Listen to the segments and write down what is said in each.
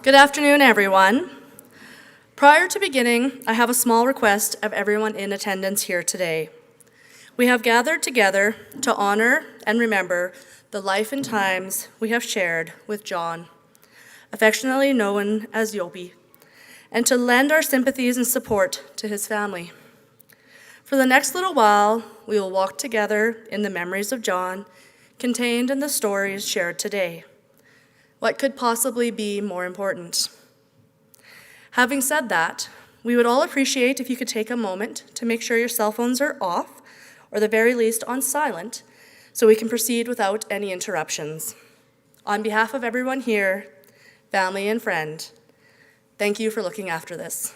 Good afternoon, everyone. Prior to beginning, I have a small request of everyone in attendance here today. We have gathered together to honor and remember the life and times we have shared with John, affectionately known as Jopie, and to lend our sympathies and support to his family. For the next little while, we will walk together in the memories of John contained in the stories shared today. What could possibly be more important? Having said that, we would all appreciate if you could take a moment to make sure your cell phones are off, or the very least on silent, so we can proceed without any interruptions. On behalf of everyone here, family and friend, thank you for looking after this.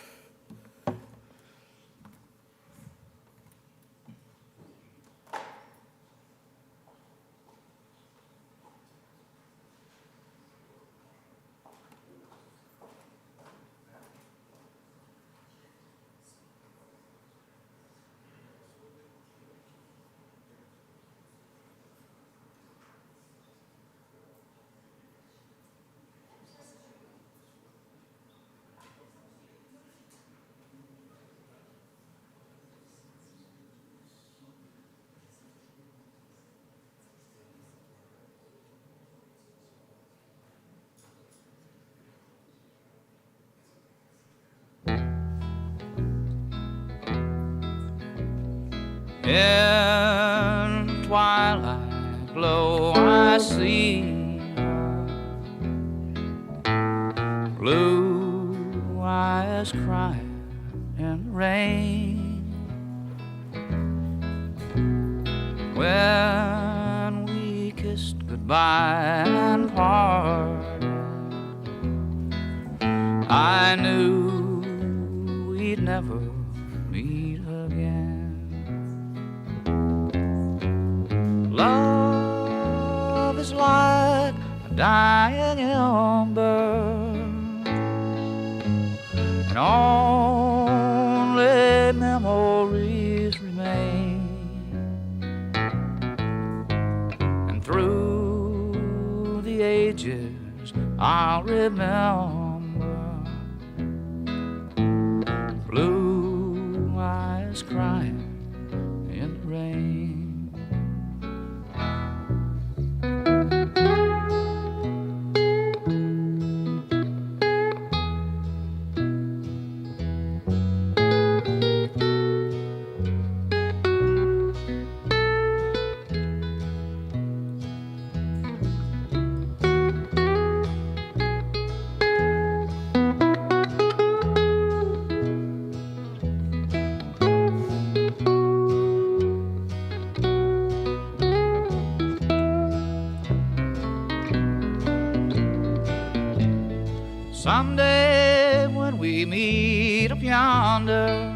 In twilight glow I see blue eyes crying in the rain. When we kissed goodbye and parted, I knew we'd never meet again. Love is like a dying ember, and only memories remain. And through the ages I'll remember blue eyes crying in the rain. Someday when we meet up yonder,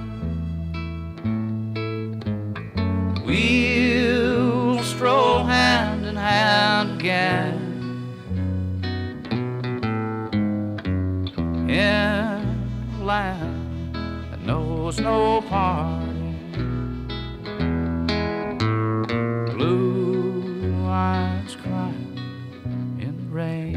we'll stroll hand in hand again in a land that knows no parting. Blue eyes crying in the rain.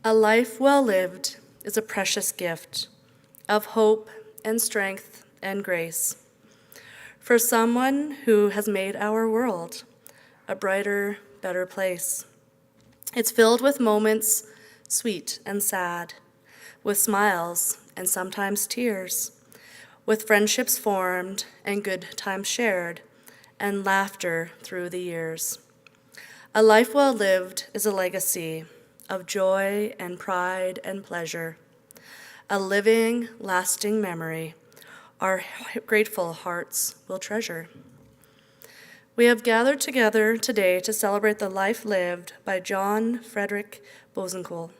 A life well lived is a precious gift of hope and strength and grace for someone who has made our world a brighter, better place. It's filled with moments sweet and sad, with smiles and sometimes tears, with friendships formed and good times shared, and laughter through the years. A life well lived is a legacy of joy and pride and pleasure, a living, lasting memory our grateful hearts will treasure. We have gathered together today to celebrate the life lived by John Frederic Boessenkool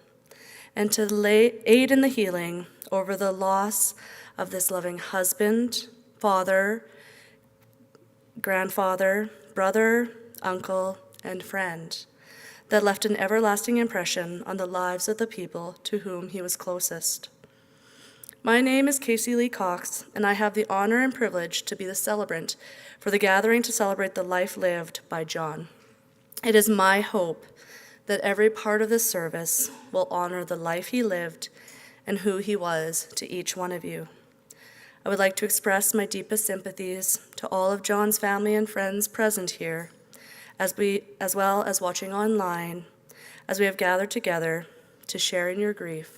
and to aid in the healing over the loss of this loving husband, father, grandfather, brother, uncle, and friend that left an everlasting impression on the lives of the people to whom he was closest. My name is Casey Lee Cox, and I have the honor and privilege to be the celebrant for the gathering to celebrate the life lived by John. It is my hope that every part of this service will honor the life he lived and who he was to each one of you. I would like to express my deepest sympathies to all of John's family and friends present here, as well as watching online, as we have gathered together to share in your grief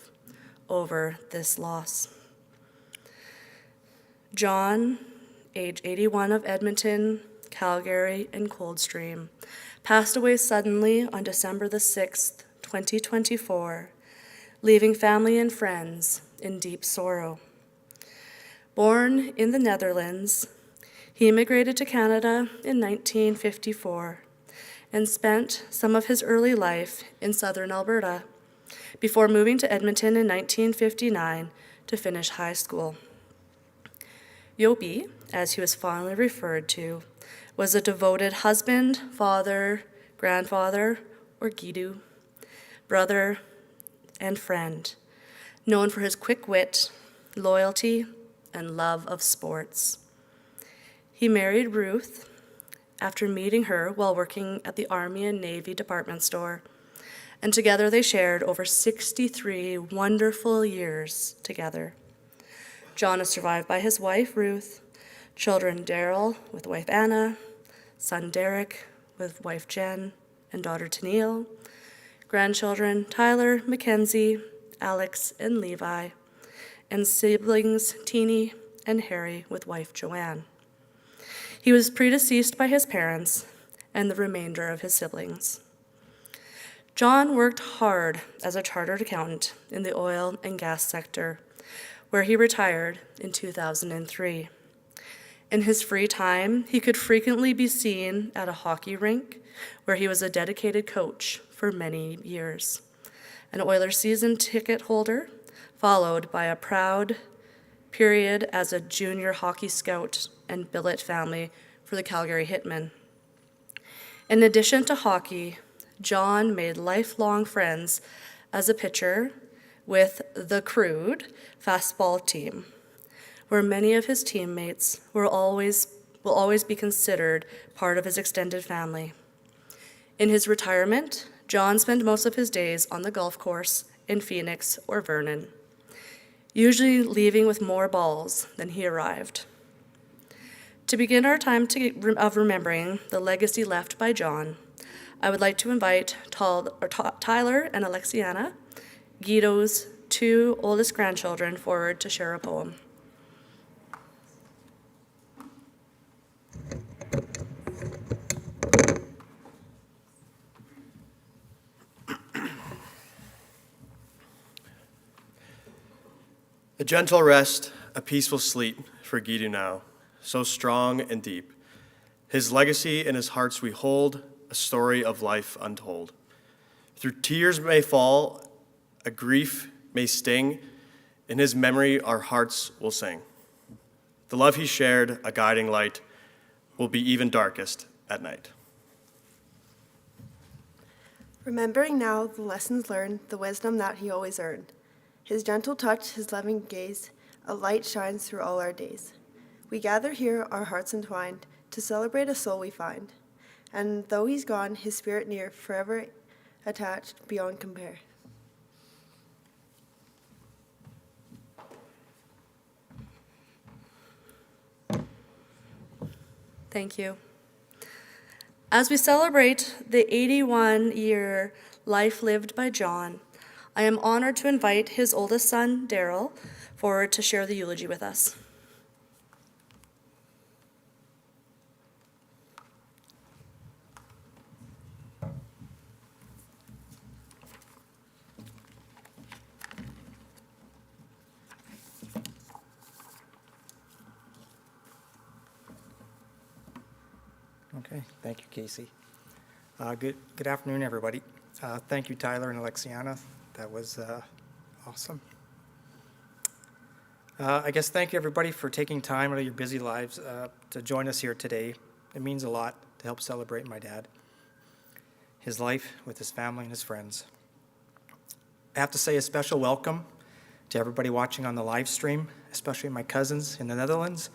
over this loss. John, age 81 of Edmonton, Calgary, and Coldstream, passed away suddenly on December the 6th, 2024, leaving family and friends in deep sorrow. Born in the Netherlands, he immigrated to Canada in 1954 and spent some of his early life in Southern Alberta before moving to Edmonton in 1959 to finish high school. Jopie, as he was fondly referred to, was a devoted husband, father, grandfather, or Gido, brother, and friend, known for his quick wit, loyalty, and love of sports. He married Ruth after meeting her while working at the Army and Navy department store, and together they shared over 63 wonderful years together. John is survived by his wife, Ruth, children Darryl with wife Anna, son Derek with wife Jenn and daughter Tennille, grandchildren Tyler, Mackenzie, Alex, and Levi, and siblings Teeny and Harry with wife Joanne. He was predeceased by his parents and the remainder of his siblings. John worked hard as a chartered accountant in the oil and gas sector, where he retired in 2003. In his free time, he could frequently be seen at a hockey rink, where he was a dedicated coach for many years, an Oilers season ticket holder, followed by a proud period as a junior hockey scout and billet family for the Calgary Hitmen. In addition to hockey, John made lifelong friends as a pitcher with the Crude fastball team, where many of his teammates will always be considered part of his extended family. In his retirement, John spent most of his days on the golf course in Phoenix or Vernon, usually leaving with more balls than he arrived. To begin our time of remembering the legacy left by John, I would like to invite Tyler and Alexiana, Gido's two oldest grandchildren, forward to share a poem. A gentle rest, a peaceful sleep for Gido now, so strong and deep. His legacy in his hearts we hold, a story of life untold. Through tears may fall, a grief may sting, in his memory our hearts will sing. The love he shared, a guiding light, will be even darkest at night. Remembering now the lessons learned, the wisdom that he always earned. His gentle touch, his loving gaze, a light shines through all our days. We gather here, our hearts entwined, to celebrate a soul we find. And though he's gone, his spirit near, forever attached beyond compare. Thank you. As we celebrate the 81-year life lived by John, I am honored to invite his oldest son, Darryl, forward to share the eulogy with us. Okay, thank you, Casey. Good afternoon, everybody. Thank you, Tyler and Alexiana. That was awesome. I guess thank you, everybody, for taking time out of your busy lives to join us here today. It means a lot to help celebrate my dad, his life with his family and his friends. I have to say a special welcome to everybody watching on the live stream, especially my cousins in the Netherlands,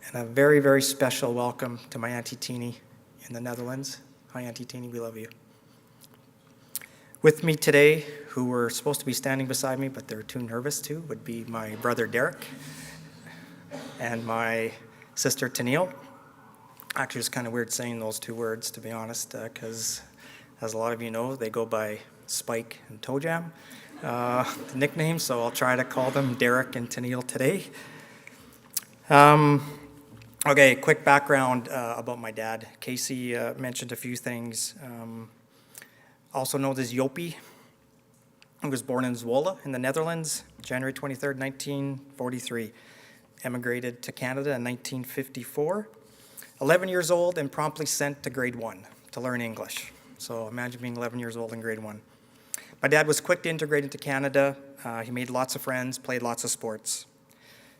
and a very, very special welcome to my Auntie Teenie in the Netherlands. Hi, Auntie Teenie, we love you. With me today, who were supposed to be standing beside me, but they're too nervous to, would be my brother Derek and my sister Tennille. Actually, it's kind of weird saying those two words, to be honest, because as a lot of you know, they go by Spike and Toe Jam, the nicknames, so I'll try to call them Derek and Tennille today. Okay, quick background about my dad. Casey mentioned a few things. Also known as Jopie. He was born in Zwolle in the Netherlands, January 23rd, 1943. Emigrated to Canada in 1954. 11 years old and promptly sent to grade 1 to learn English. So imagine being 11 years old in grade 1. My dad was quick to integrate into Canada. He made lots of friends, played lots of sports.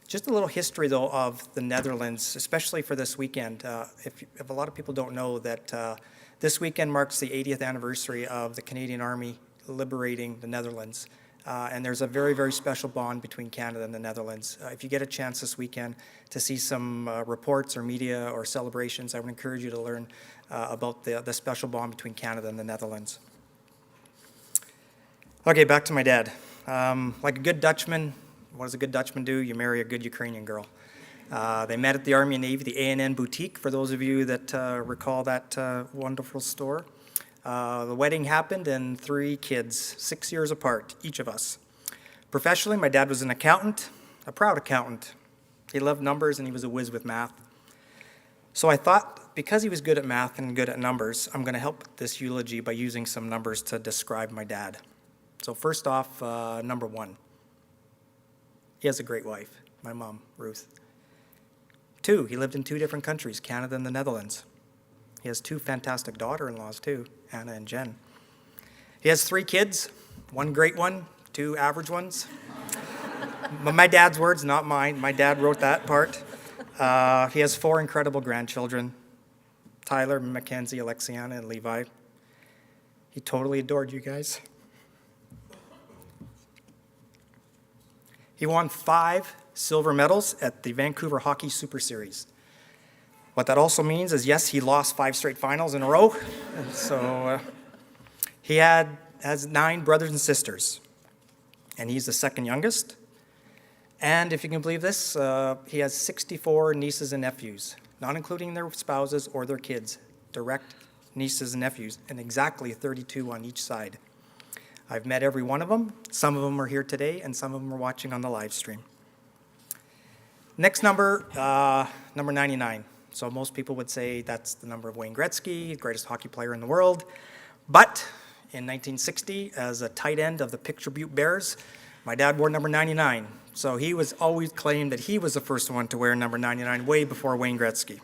Just a little history, though, of the Netherlands, especially for this weekend. If a lot of people don't know that this weekend marks the 80th anniversary of the Canadian Army liberating the Netherlands. And there's a very, very special bond between Canada and the Netherlands. If you get a chance this weekend to see some reports or media or celebrations, I would encourage you to learn about the special bond between Canada and the Netherlands. Okay, back to my dad. Like a good Dutchman, what does a good Dutchman do? You marry a good Ukrainian girl. They met at the Army and Navy, the A&N Boutique, for those of you that recall that wonderful store. The wedding happened and 3 kids, 6 years apart, each of us. Professionally, my dad was an accountant, a proud accountant. He loved numbers and he was a whiz with math. So I thought, because he was good at math and good at numbers, I'm going to help this eulogy by using some numbers to describe my dad. So first off, number 1. He has a great wife, my mom, Ruth. 2, he lived in 2 different countries, Canada and the Netherlands. He has 2 fantastic daughter-in-laws too, Anna and Jenn. He has 3 kids, 1 great one, 2 average ones. My dad's words, not mine. My dad wrote that part. He has 4 incredible grandchildren, Tyler, Mackenzie, Alexiana, and Levi. He totally adored you guys. He won 5 silver medals at the Vancouver Hockey Super Series. What that also means is, yes, he lost 5 straight finals in a row. And so he has 9 brothers and sisters, and he's the second youngest. And if you can believe this, he has 64 nieces and nephews, not including their spouses or their kids, direct nieces and nephews, and exactly 32 on each side. I've met every one of them. Some of them are here today, and some of them are watching on the live stream. Next number, number 99. So most people would say that's the number of Wayne Gretzky, the greatest hockey player in the world. But in 1960, as a tight end of the Picture Butte Bears, my dad wore number 99. So he was always claimed that he was the first one to wear number 99 way before Wayne Gretzky.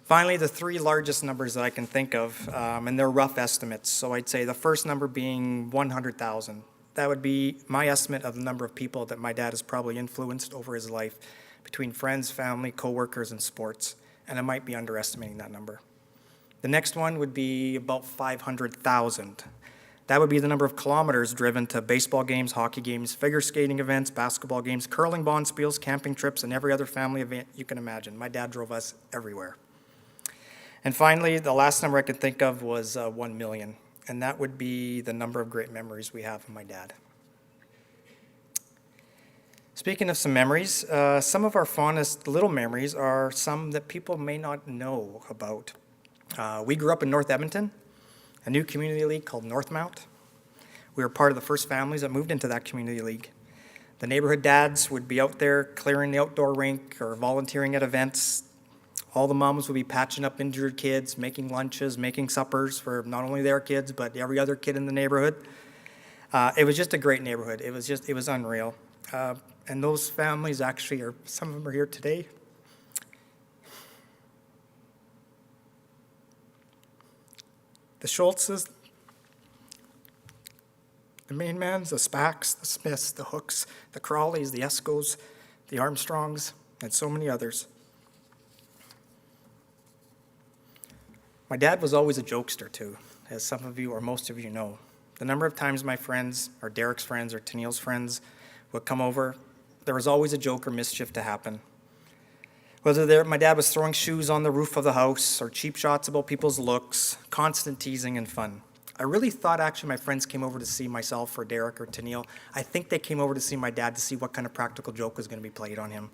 Finally, the 3 largest numbers that I can think of, and they're rough estimates. So I'd say the first number being 100,000. That would be my estimate of the number of people that my dad has probably influenced over his life, between friends, family, co-workers, and sports. And I might be underestimating that number. The next one would be about 500,000. That would be the number of kilometers driven to baseball games, hockey games, figure skating events, basketball games, curling bonspiels, camping trips, and every other family event you can imagine. My dad drove us everywhere. And finally, the last number I could think of was 1 million, and that would be the number of great memories we have of my dad. Speaking of some memories, some of our fondest little memories are some that people may not know about. We grew up in North Edmonton, a new community league called Northmount. We were part of the first families that moved into that community league. The neighborhood dads would be out there clearing the outdoor rink or volunteering at events. All the moms would be patching up injured kids, making lunches, making suppers for not only their kids, but every other kid in the neighborhood. It was just a great neighborhood. It was unreal. And those families actually some of them are here today. The Schultzes, the Mainmans, the Spacks, the Smiths, the Hooks, the Crawleys, the Escos, the Armstrongs, and so many others. My dad was always a jokester too, as some of you or most of you know. The number of times my friends, or Derek's friends, or Tennille's friends, would come over. There was always a joke or mischief to happen. My dad was throwing shoes on the roof of the house or cheap shots about people's looks, constant teasing and fun. I really thought actually my friends came over to see myself or Derek or Tennille. I think they came over to see my dad to see what kind of practical joke was going to be played on him.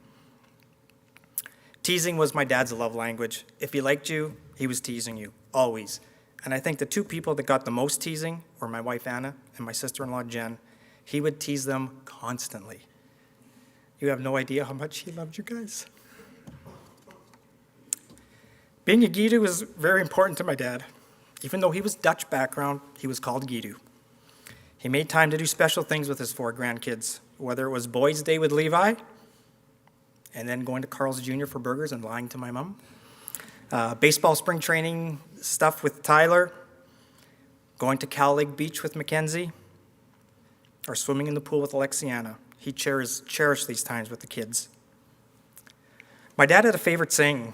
Teasing was my dad's love language. If he liked you, he was teasing you, always. And I think the two people that got the most teasing were my wife Anna and my sister-in-law Jenn. He would tease them constantly. You have no idea how much he loved you guys. Being a Gido was very important to my dad. Even though he was Dutch background, he was called Gido. He made time to do special things with his 4 grandkids, whether it was Boys' Day with Levi, and then going to Carl's Jr. for burgers and lying to my mom, baseball spring training stuff with Tyler, going to Cal Lake Beach with Mackenzie, or swimming in the pool with Alexiana. He cherished these times with the kids. My dad had a favorite saying.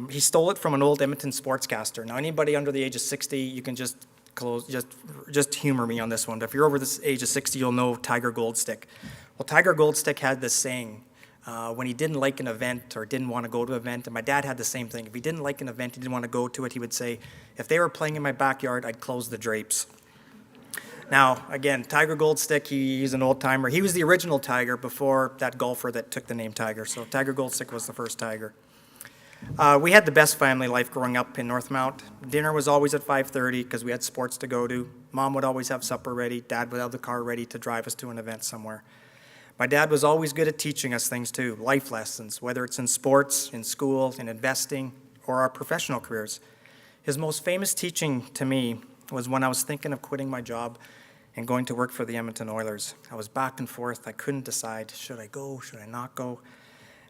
He stole it from an old Edmonton sportscaster. Now, anybody under the age of 60, you can just humor me on this one. But if you're over the age of 60, you'll know Tiger Goldstick. Well, Tiger Goldstick had this saying when he didn't like an event or didn't want to go to an event, and my dad had the same thing. If he didn't like an event, he didn't want to go to it, he would say, if they were playing in my backyard, I'd close the drapes. Now, again, Tiger Goldstick, he's an old-timer. He was the original Tiger before that golfer that took the name Tiger. So Tiger Goldstick was the first Tiger. We had the best family life growing up in Northmount. Dinner was always at 5:30 because we had sports to go to. Mom would always have supper ready. Dad would have the car ready to drive us to an event somewhere. My dad was always good at teaching us things too, life lessons, whether it's in sports, in school, in investing, or our professional careers. His most famous teaching to me was when I was thinking of quitting my job and going to work for the Edmonton Oilers. I was back and forth. I couldn't decide, should I go, should I not go?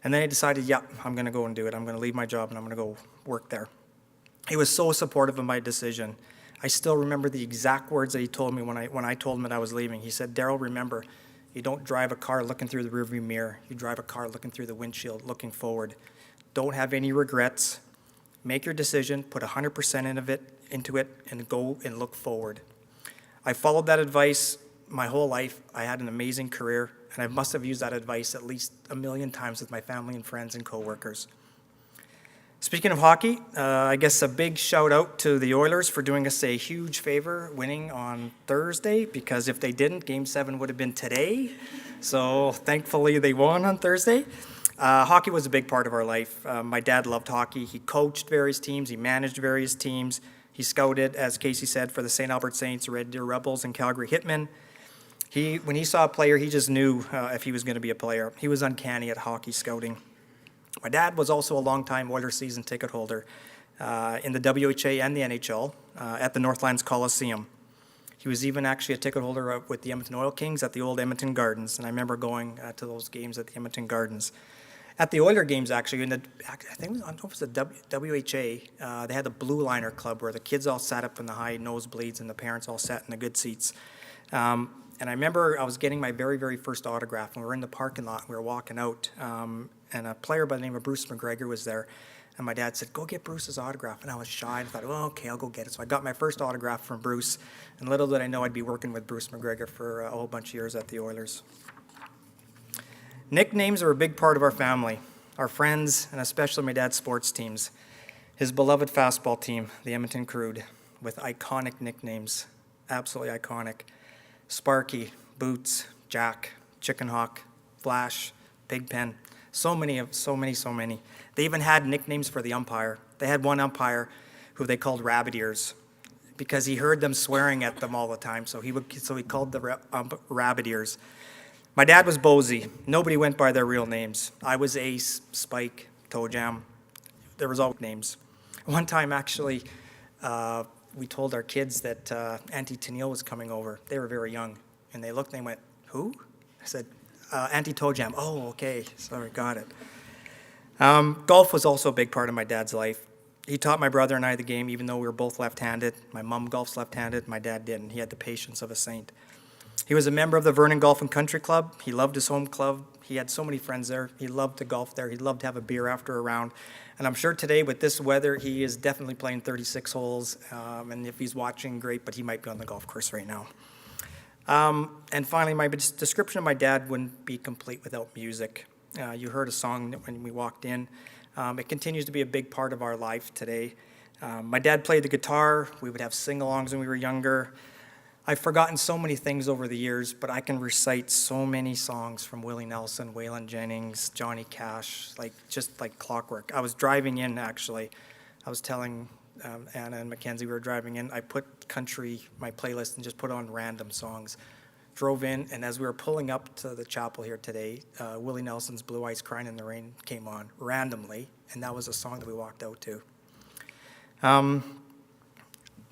And then I decided, I'm going to go and do it. I'm going to leave my job and I'm going to go work there. He was so supportive of my decision. I still remember the exact words that he told me when I told him that I was leaving. He said, Darryl, remember, you don't drive a car looking through the rearview mirror. You drive a car looking through the windshield, looking forward. Don't have any regrets. Make your decision, put 100% into it, and go and look forward. I followed that advice my whole life. I had an amazing career, and I must have used that advice at least 1 million times with my family and friends and coworkers. Speaking of hockey, I guess a big shout out to the Oilers for doing us a huge favor winning on Thursday, because if they didn't, Game 7 would have been today. So thankfully they won on Thursday. Hockey was a big part of our life. My dad loved hockey. He coached various teams. He managed various teams. He scouted, as Casey said, for the St. Albert Saints, Red Deer Rebels, and Calgary Hitmen. When he saw a player, he just knew if he was going to be a player. He was uncanny at hockey scouting. My dad was also a longtime Oilers season ticket holder in the WHA and the NHL at the Northlands Coliseum. He was even actually a ticket holder with the Edmonton Oil Kings at the old Edmonton Gardens, and I remember going to those games at the Edmonton Gardens. At the Oiler games, actually, I don't know if it was the WHA, they had the Blue Liner Club where the kids all sat up in the high nosebleeds and the parents all sat in the good seats. And I remember I was getting my very, very first autograph, and we were in the parking lot, we were walking out, and a player by the name of Bruce McGregor was there, and my dad said, go get Bruce's autograph, and I was shy, and I thought, okay, I'll go get it. So I got my first autograph from Bruce, and little did I know I'd be working with Bruce McGregor for a whole bunch of years at the Oilers. Nicknames are a big part of our family, our friends, and especially my dad's sports teams. His beloved fastball team, the Edmonton Crude, with iconic nicknames, absolutely iconic. Sparky, Boots, Jack, Chicken Hawk, Flash, Pigpen, so many. They even had nicknames for the umpire. They had one umpire who they called Rabbit Ears because he heard them swearing at them all the time, so he called the Rabbit Ears. My dad was Bozy. Nobody went by their real names. I was Ace, Spike, Toe Jam. There was all names. One time, actually, we told our kids that Auntie Tennille was coming over. They were very young, and they looked and they went, who? I said, Auntie Toe Jam. Oh, okay, sorry, got it. Golf was also a big part of my dad's life. He taught my brother and I the game, even though we were both left-handed. My mom golfs left-handed, my dad didn't. He had the patience of a saint. He was a member of the Vernon Golf and Country Club. He loved his home club. He had so many friends there. He loved to golf there. He loved to have a beer after a round. And I'm sure today with this weather, he is definitely playing 36 holes. And if he's watching, great, but he might be on the golf course right now. And finally, my description of my dad wouldn't be complete without music. You heard a song when we walked in. It continues to be a big part of our life today. My dad played the guitar. We would have sing-alongs when we were younger. I've forgotten so many things over the years, but I can recite so many songs from Willie Nelson, Waylon Jennings, Johnny Cash, just like clockwork. I was driving in, actually. I was telling Anna and Mackenzie we were driving in. I put country, my playlist, and just put on random songs. Drove in, and as we were pulling up to the chapel here today, Willie Nelson's Blue Eyes Crying in the Rain came on randomly, and that was a song that we walked out to.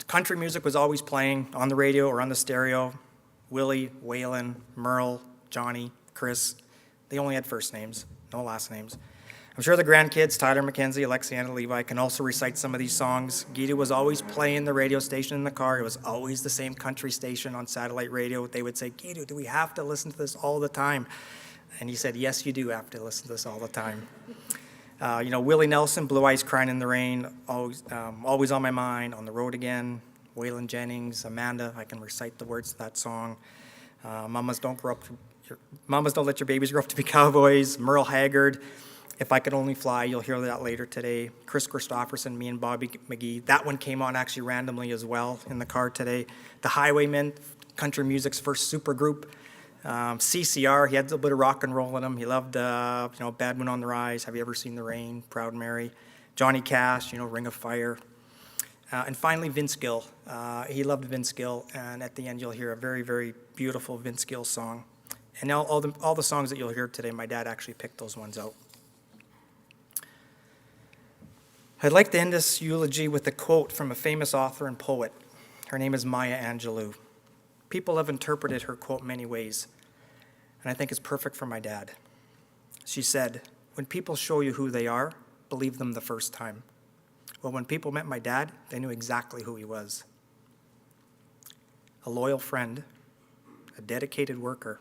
Country music was always playing on the radio or on the stereo. Willie, Waylon, Merle, Johnny, Chris, they only had first names, no last names. I'm sure the grandkids, Tyler, Mackenzie, Alexia, and Levi, can also recite some of these songs. Gido was always playing the radio station in the car. It was always the same country station on satellite radio. They would say, Gido, do we have to listen to this all the time? And he said, yes, you do have to listen to this all the time. Willie Nelson, Blue Eyes Crying in the Rain, always on my mind, On the Road Again. Waylon Jennings, Amanda, I can recite the words to that song. Mamas Don't Let Your Babies Grow Up to Be Cowboys. Merle Haggard, If I Could Only Fly, you'll hear that later today. Chris Christopherson, Me and Bobby McGee. That one came on actually randomly as well in the car today. The Highwaymen, country music's first supergroup. CCR, he had a little bit of rock and roll in him. He loved, Bad Moon on the Rise, Have You Ever Seen the Rain, Proud Mary. Johnny Cash, Ring of Fire. And finally, Vince Gill. He loved Vince Gill, and at the end you'll hear a very, very beautiful Vince Gill song. And now all the songs that you'll hear today, my dad actually picked those ones out. I'd like to end this eulogy with a quote from a famous author and poet. Her name is Maya Angelou. People have interpreted her quote many ways, and I think it's perfect for my dad. She said, "When people show you who they are, believe them the first time." Well, when people met my dad, they knew exactly who he was. A loyal friend, a dedicated worker,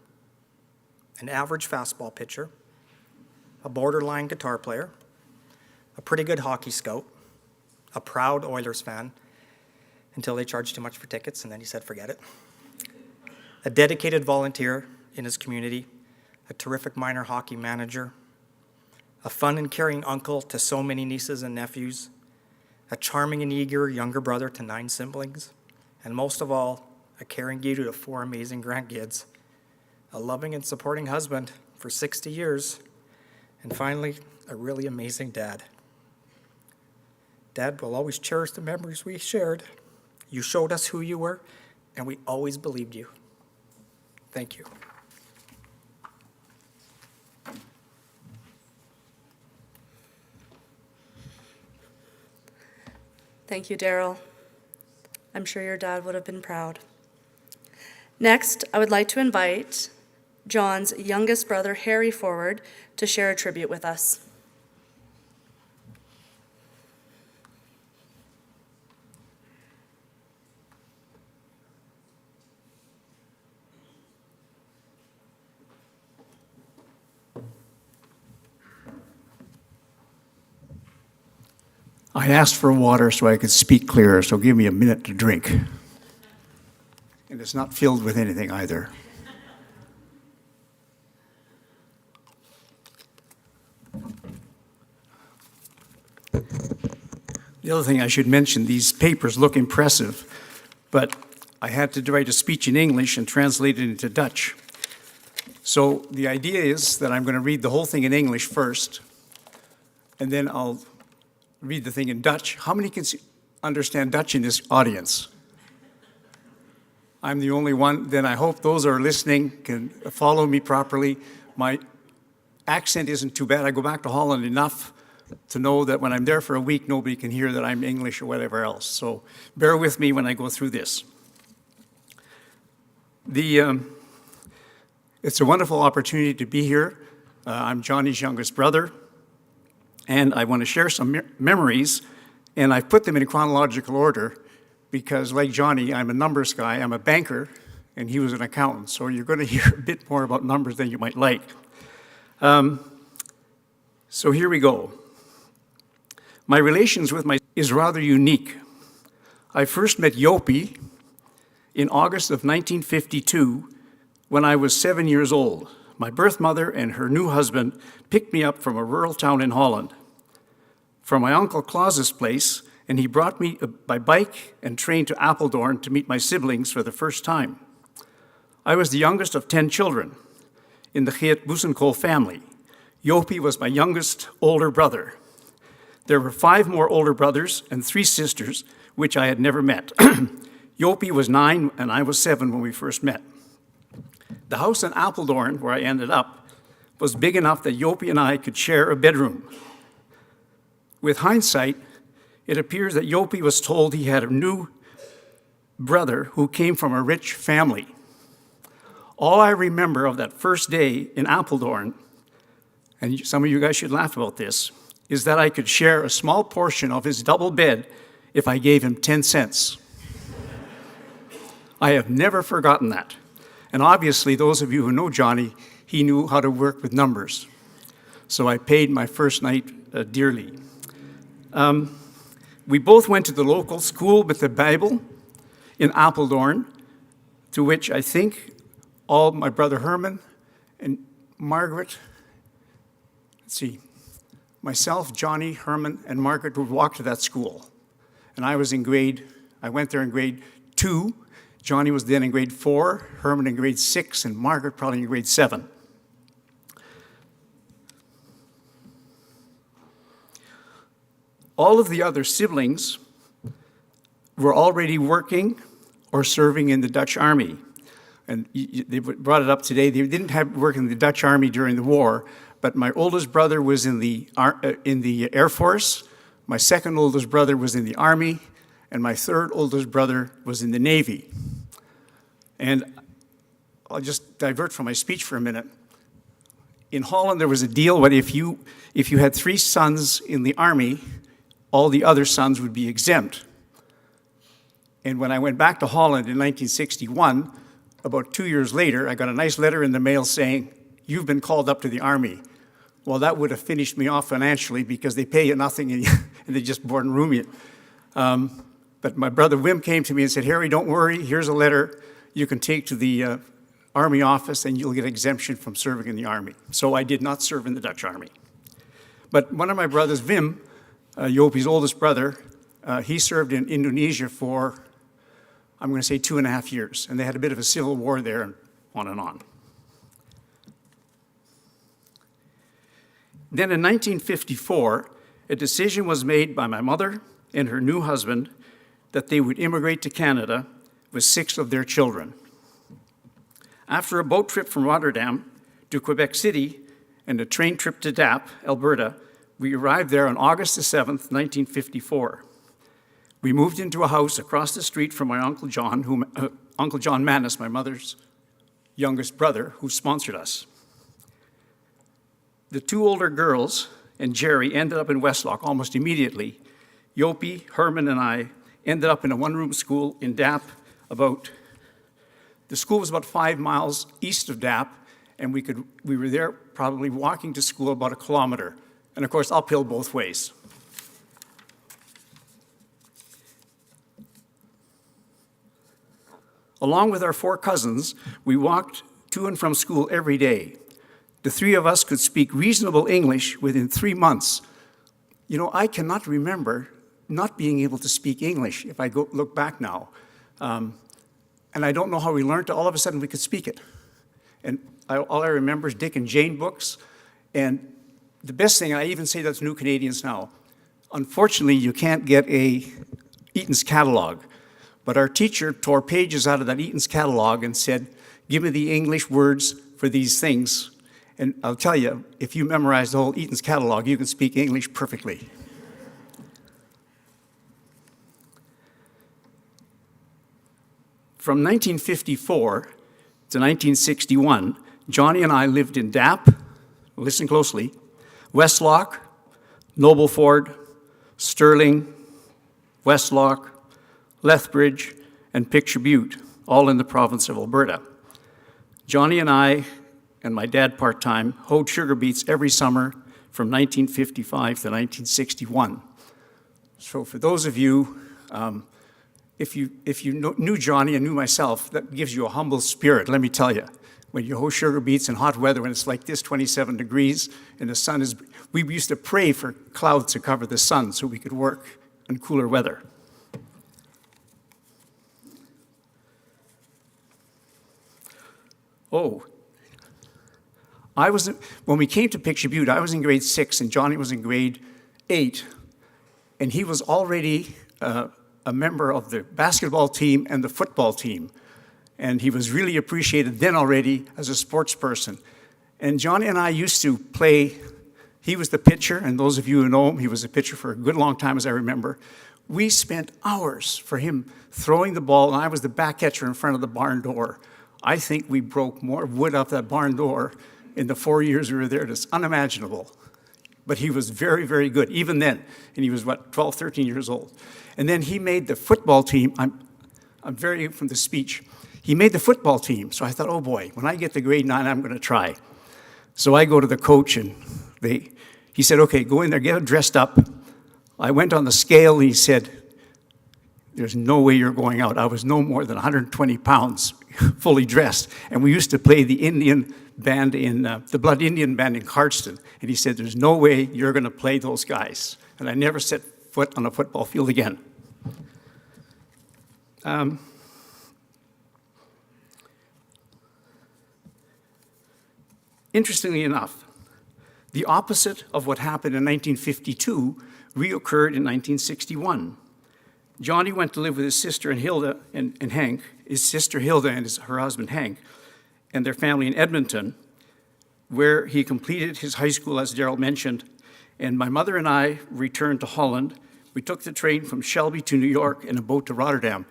an average fastball pitcher, a borderline guitar player, a pretty good hockey scout, a proud Oilers fan, until they charged too much for tickets, and then he said, forget it. A dedicated volunteer in his community, a terrific minor hockey manager, a fun and caring uncle to so many nieces and nephews, a charming and eager younger brother to 9 siblings, and most of all, a caring Gido to 4 amazing grandkids, a loving and supporting husband for 60 years, and finally, a really amazing dad. Dad, we'll always cherish the memories we shared. You showed us who you were, and we always believed you. Thank you. Thank you, Darryl. I'm sure your dad would have been proud. Next, I would like to invite John's youngest brother, Harry, forward to share a tribute with us. I asked for water so I could speak clearer, so give me a minute to drink. And it's not filled with anything either. The other thing I should mention, these papers look impressive, but I had to write a speech in English and translate it into Dutch. So the idea is that I'm going to read the whole thing in English first, and then I'll read the thing in Dutch. How many can understand Dutch in this audience? I'm the only one. Then I hope those who are listening can follow me properly. My accent isn't too bad. I go back to Holland enough to know that when I'm there for a week, nobody can hear that I'm English or whatever else. So bear with me when I go through this. It's a wonderful opportunity to be here. I'm Johnny's youngest brother. And I want to share some memories, and I've put them in chronological order because, like Johnny, I'm a numbers guy, I'm a banker, and he was an accountant, so you're going to hear a bit more about numbers than you might like. So here we go. My relations with my is rather unique. I first met Jopie in August of 1952, when I was 7 years old. My birth mother and her new husband picked me up from a rural town in Holland, from my Uncle Claus's place, and he brought me by bike and train to Apeldoorn to meet my siblings for the first time. I was the youngest of 10 children in the Geert Boessenkool family. Jopie was my youngest older brother. There were 5 more older brothers and 3 sisters, which I had never met. Jopie was 9 and I was 7 when we first met. The house in Apeldoorn, where I ended up, was big enough that Jopie and I could share a bedroom. With hindsight, it appears that Jopie was told he had a new brother who came from a rich family. All I remember of that first day in Apeldoorn, and some of you guys should laugh about this, is that I could share a small portion of his double bed if I gave him 10 cents. I have never forgotten that. And obviously, those of you who know Johnny, he knew how to work with numbers. So I paid my first night dearly. We both went to the local school with the Bible in Apeldoorn, to which I think all my brother Herman and Margaret, myself, Johnny, Herman, and Margaret would walk to that school. And I went there in grade 2. Johnny was then in grade 4, Herman in grade 6, and Margaret probably in grade 7. All of the other siblings were already working or serving in the Dutch Army. And they brought it up today. They didn't work in the Dutch Army during the war, but my oldest brother was in the Air Force, my second oldest brother was in the Army, and my third oldest brother was in the Navy. And I'll just divert from my speech for a minute. In Holland, there was a deal where if you had 3 sons in the Army, all the other sons would be exempt. And when I went back to Holland in 1961, about 2 years later, I got a nice letter in the mail saying, "You've been called up to the Army." Well, that would have finished me off financially because they pay you nothing and they just board and room you. But my brother Wim came to me and said, "Harry, don't worry, here's a letter you can take to the Army office and you'll get exemption from serving in the Army." So I did not serve in the Dutch Army. But one of my brothers, Wim, Jopie's oldest brother, he served in Indonesia for, I'm going to say 2.5 years, and they had a bit of a civil war there, and on and on. Then in 1954, a decision was made by my mother and her new husband that they would immigrate to Canada with 6 of their children. After a boat trip from Rotterdam to Quebec City and a train trip to Dap, Alberta, we arrived there on August the 7th, 1954. We moved into a house across the street from my Uncle John, Uncle John Mannes, my mother's youngest brother, who sponsored us. The 2 older girls and Jerry ended up in Westlock almost immediately. Jopie, Herman, and I ended up in a 1-room school in Dap. The school was about 5 miles east of Dap, and we were there probably walking to school about 1 kilometer, and of course uphill both ways. Along with our 4 cousins, we walked to and from school every day. The 3 of us could speak reasonable English within 3 months. You know, I cannot remember not being able to speak English if I look back now. And I don't know how we learned to all of a sudden we could speak it. And all I remember is Dick and Jane books. And the best thing, I even say that to new Canadians now, unfortunately you can't get a Eaton's catalog. But our teacher tore pages out of that Eaton's catalog and said, "Give me the English words for these things." And I'll tell you, if you memorize the whole Eaton's catalog, you can speak English perfectly. From 1954 to 1961, Johnny and I lived in Dap, listen closely, Westlock, Nobleford, Sterling, Westlock, Lethbridge, and Picture Butte, all in the province of Alberta. Johnny and I, and my dad part-time, hoed sugar beets every summer from 1955 to 1961. So for those of you if you knew Johnny and knew myself, that gives you a humble spirit, let me tell you. When you host sugar beets in hot weather, when it's like this, 27 degrees, and the sun is, we used to pray for clouds to cover the sun so we could work in cooler weather. Oh, when we came to Picture Butte, I was in grade 6 and Johnny was in grade 8, and he was already a member of the basketball team and the football team. And he was really appreciated then already as a sports person. And Johnny and I used to play, he was the pitcher, and those of you who know him, he was a pitcher for a good long time, as I remember. We spent hours for him throwing the ball, and I was the back catcher in front of the barn door. I think we broke more wood off that barn door in the 4 years we were there. It's unimaginable. But he was very, very good, even then. And he was, 12, 13 years old. And then he made the football team. I'm very from the speech. He made the football team, so I thought, oh boy, when I get to grade 9, I'm going to try. So I go to the coach, and he said, okay, go in there, get dressed up. I went on the scale, and he said, there's no way you're going out. I was no more than 120 pounds, fully dressed. And we used to play the Indian band the Blood Indian band in Cardston. And he said, there's no way you're going to play those guys. And I never set foot on a football field again. Interestingly enough, the opposite of what happened in 1952 reoccurred in 1961. Johnny went to live with his sister and Hilda and Hank, his sister Hilda and her husband Hank, and their family in Edmonton, where he completed his high school, as Darryl mentioned. And my mother and I returned to Holland. We took the train from Shelby to New York and a boat to Rotterdam.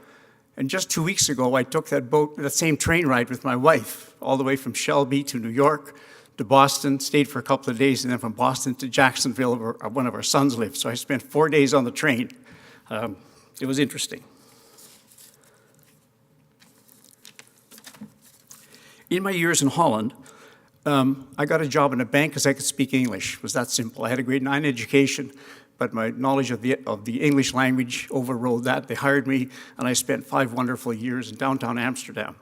And just 2 weeks ago, I took that same train ride with my wife, all the way from Shelby to New York, to Boston, stayed for a couple of days, and then from Boston to Jacksonville, where one of our sons lived. So I spent 4 days on the train. It was interesting. In my years in Holland, I got a job in a bank because I could speak English. It was that simple. I had a grade 9 education, but my knowledge of the English language overrode that. They hired me, and I spent 5 wonderful years in downtown Amsterdam.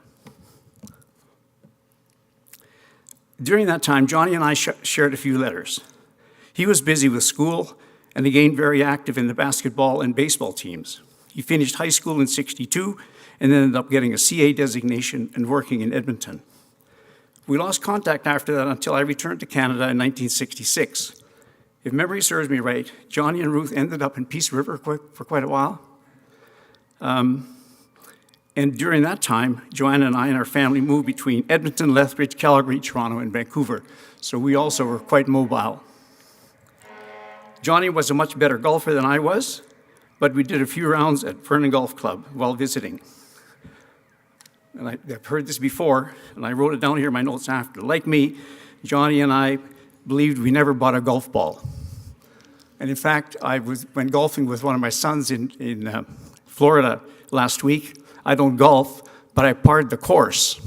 During that time, Johnny and I shared a few letters. He was busy with school and again very active in the basketball and baseball teams. He finished high school in '62 and ended up getting a CA designation and working in Edmonton. We lost contact after that until I returned to Canada in 1966. If memory serves me right, Johnny and Ruth ended up in Peace River for quite a while. And during that time, Joanne and I and our family moved between Edmonton, Lethbridge, Calgary, Toronto, and Vancouver. So we also were quite mobile. Johnny was a much better golfer than I was, but we did a few rounds at Vernon Golf Club while visiting. And I've heard this before, and I wrote it down here in my notes after. Like me, Johnny and I believed we never bought a golf ball. And in fact, went golfing with one of my sons in Florida last week. I don't golf, but I parred the course.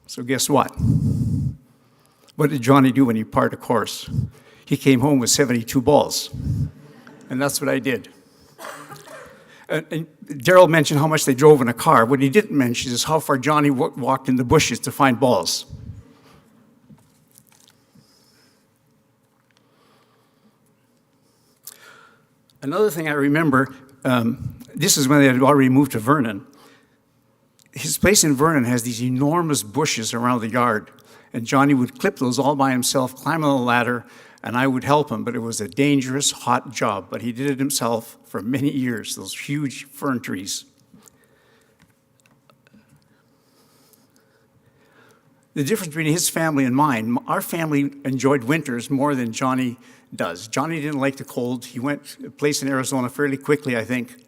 So guess what? What did Johnny do when he parred a course? He came home with 72 balls. And that's what I did. And Darryl mentioned how much they drove in a car. What he didn't mention is how far Johnny walked in the bushes to find balls. Another thing I remember, this is when they had already moved to Vernon. His place in Vernon has these enormous bushes around the yard, and Johnny would clip those all by himself, climb on the ladder, and I would help him, but it was a dangerous, hot job. But he did it himself for many years, those huge fern trees. The difference between his family and mine, our family enjoyed winters more than Johnny does. Johnny didn't like the cold. He went to a place in Arizona fairly quickly, I think,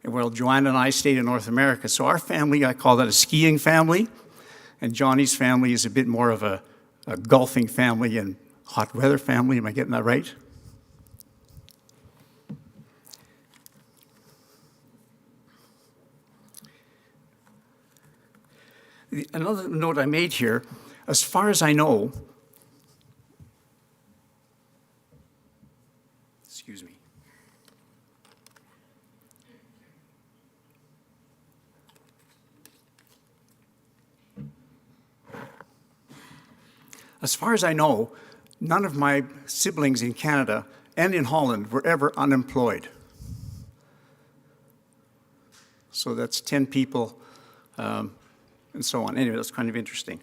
while Joanne and I stayed in North America. So our family, I call that a skiing family, and Johnny's family is a bit more of a golfing family and hot weather family. Am I getting that right? Another note I made here, as far as I know, excuse me. As far as I know, none of my siblings in Canada and in Holland were ever unemployed. So that's 10 people, and so on. Anyway, that's kind of interesting.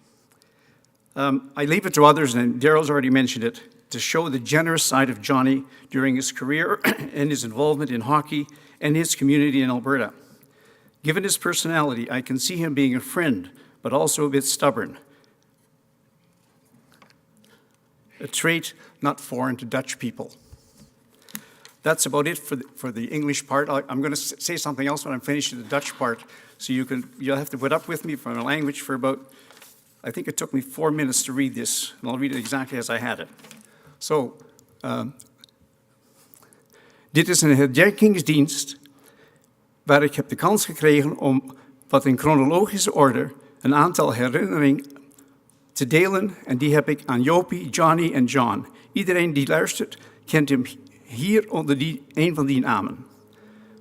I leave it to others, and Darryl's already mentioned it, to show the generous side of Johnny during his career and his involvement in hockey and his community in Alberta. Given his personality, I can see him being a friend, but also a bit stubborn. A trait not foreign to Dutch people. That's about it for the English part. I'm going to say something else when I'm finished with the Dutch part, so you'll have to put up with me from a language for about, I think it took me 4 minutes to read this, and I'll read it exactly as I had it. So, dit is een herdenkingsdienst waar ik heb de kans gekregen om wat in chronologische orde een aantal herinneringen te delen. En die heb ik aan Jopie, Johnny en John. Iedereen die luistert kent hem hier onder een van die namen.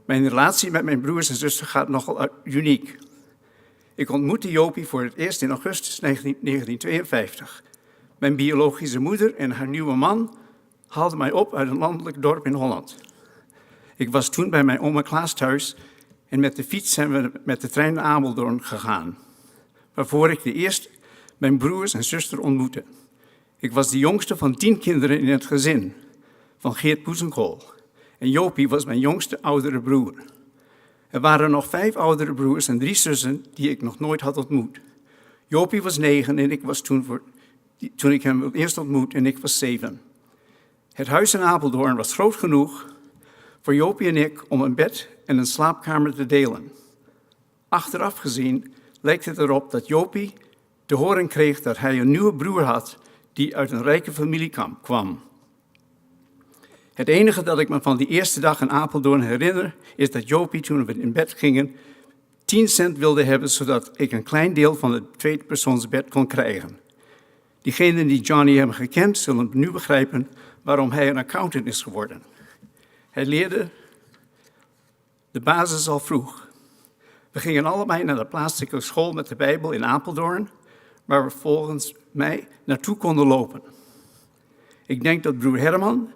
Mijn relatie met mijn broers en zussen gaat nogal uniek. Ik ontmoette Jopie voor het eerst in augustus 1952. Mijn biologische moeder en haar nieuwe man haalden mij op uit een landelijk dorp in Holland. Ik was toen bij mijn oma Klaas thuis en met de fiets zijn we met de trein naar Apeldoorn gegaan, waarvoor ik eerst mijn broers en zuster ontmoette. Ik was de jongste van 10 kinderen in het gezin van Geert Boessenkool en Jopie was mijn jongste oudere broer. Er waren nog 5 oudere broers en 3 zussen die ik nog nooit had ontmoet. Jopie was 9 en ik was toen ik hem eerst ontmoet en ik was 7. Het huis in Apeldoorn was groot genoeg voor Jopie en ik om een bed en een slaapkamer te delen. Achteraf gezien lijkt het erop dat Jopie te horen kreeg dat hij een nieuwe broer had die uit een rijke familie kwam. Het enige dat ik me van die eerste dag in Apeldoorn herinner is dat Jopie, toen we in bed gingen, 10 cent wilde hebben zodat ik een klein deel van het tweepersoonsbed kon krijgen. Diegenen die Johnny hebben gekend zullen nu begrijpen waarom hij een accountant is geworden. Hij leerde de basis al vroeg. We gingen allebei naar de plaatselijke school met de Bijbel in Apeldoorn, waar we volgens mij naartoe konden lopen. Ik denk dat broer Herman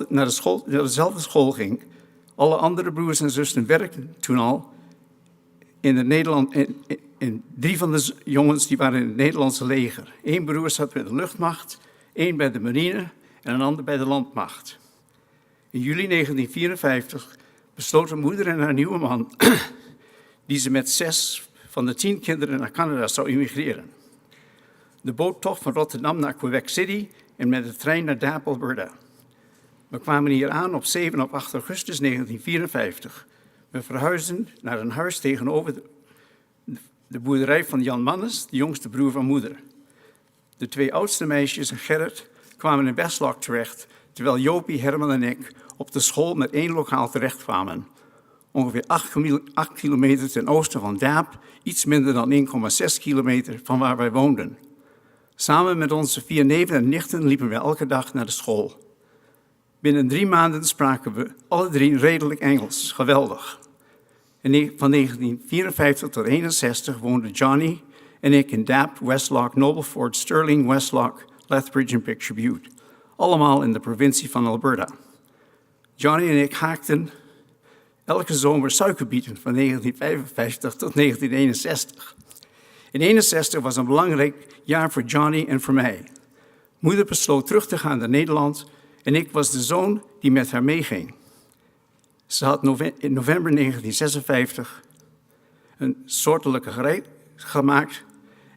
naar dezelfde school ging. Alle andere broers en zussen werkten toen al in 3 van de jongens die waren in het Nederlandse leger. 1 broer zat bij de luchtmacht, 1 bij de marine en een ander bij de landmacht. In juli 1954 besloten moeder en haar nieuwe man, die ze met 6 van de 10 kinderen naar Canada zou immigreren. De boottocht van Rotterdam naar Quebec City en met de trein naar Darryl, Alberta. We kwamen hier aan op 7 of 8 augustus 1954. We verhuisden naar een huis tegenover de boerderij van Nee-Mannes, de jongste broer van moeder. De 2 oudste meisjes en Gerrit kwamen in Westlock terecht, terwijl Jopie, Herman en ik op de school met 1 lokaal terechtkwamen. Ongeveer 8 kilometer ten oosten van Daap, iets minder dan 1,6 kilometer van waar wij woonden. Samen met onze 4 neven en nichten liepen we elke dag naar de school. Binnen 3 maanden spraken we alle 3 redelijk Engels. Geweldig. Van 1954 tot 1961 woonden Johnny en ik in Daap, Westlock, Nobleford, Stirling, Westlock, Lethbridge en Picture Butte. Allemaal in de provincie van Alberta. Johnny en ik haakten elke zomer suikerbieten van 1955 tot 1961. In 1961 was een belangrijk jaar voor Johnny en voor mij. Moeder besloot terug te gaan naar Nederland en ik was de zoon die met haar meeging. Ze had in november 1956 een soortelijke gereed gemaakt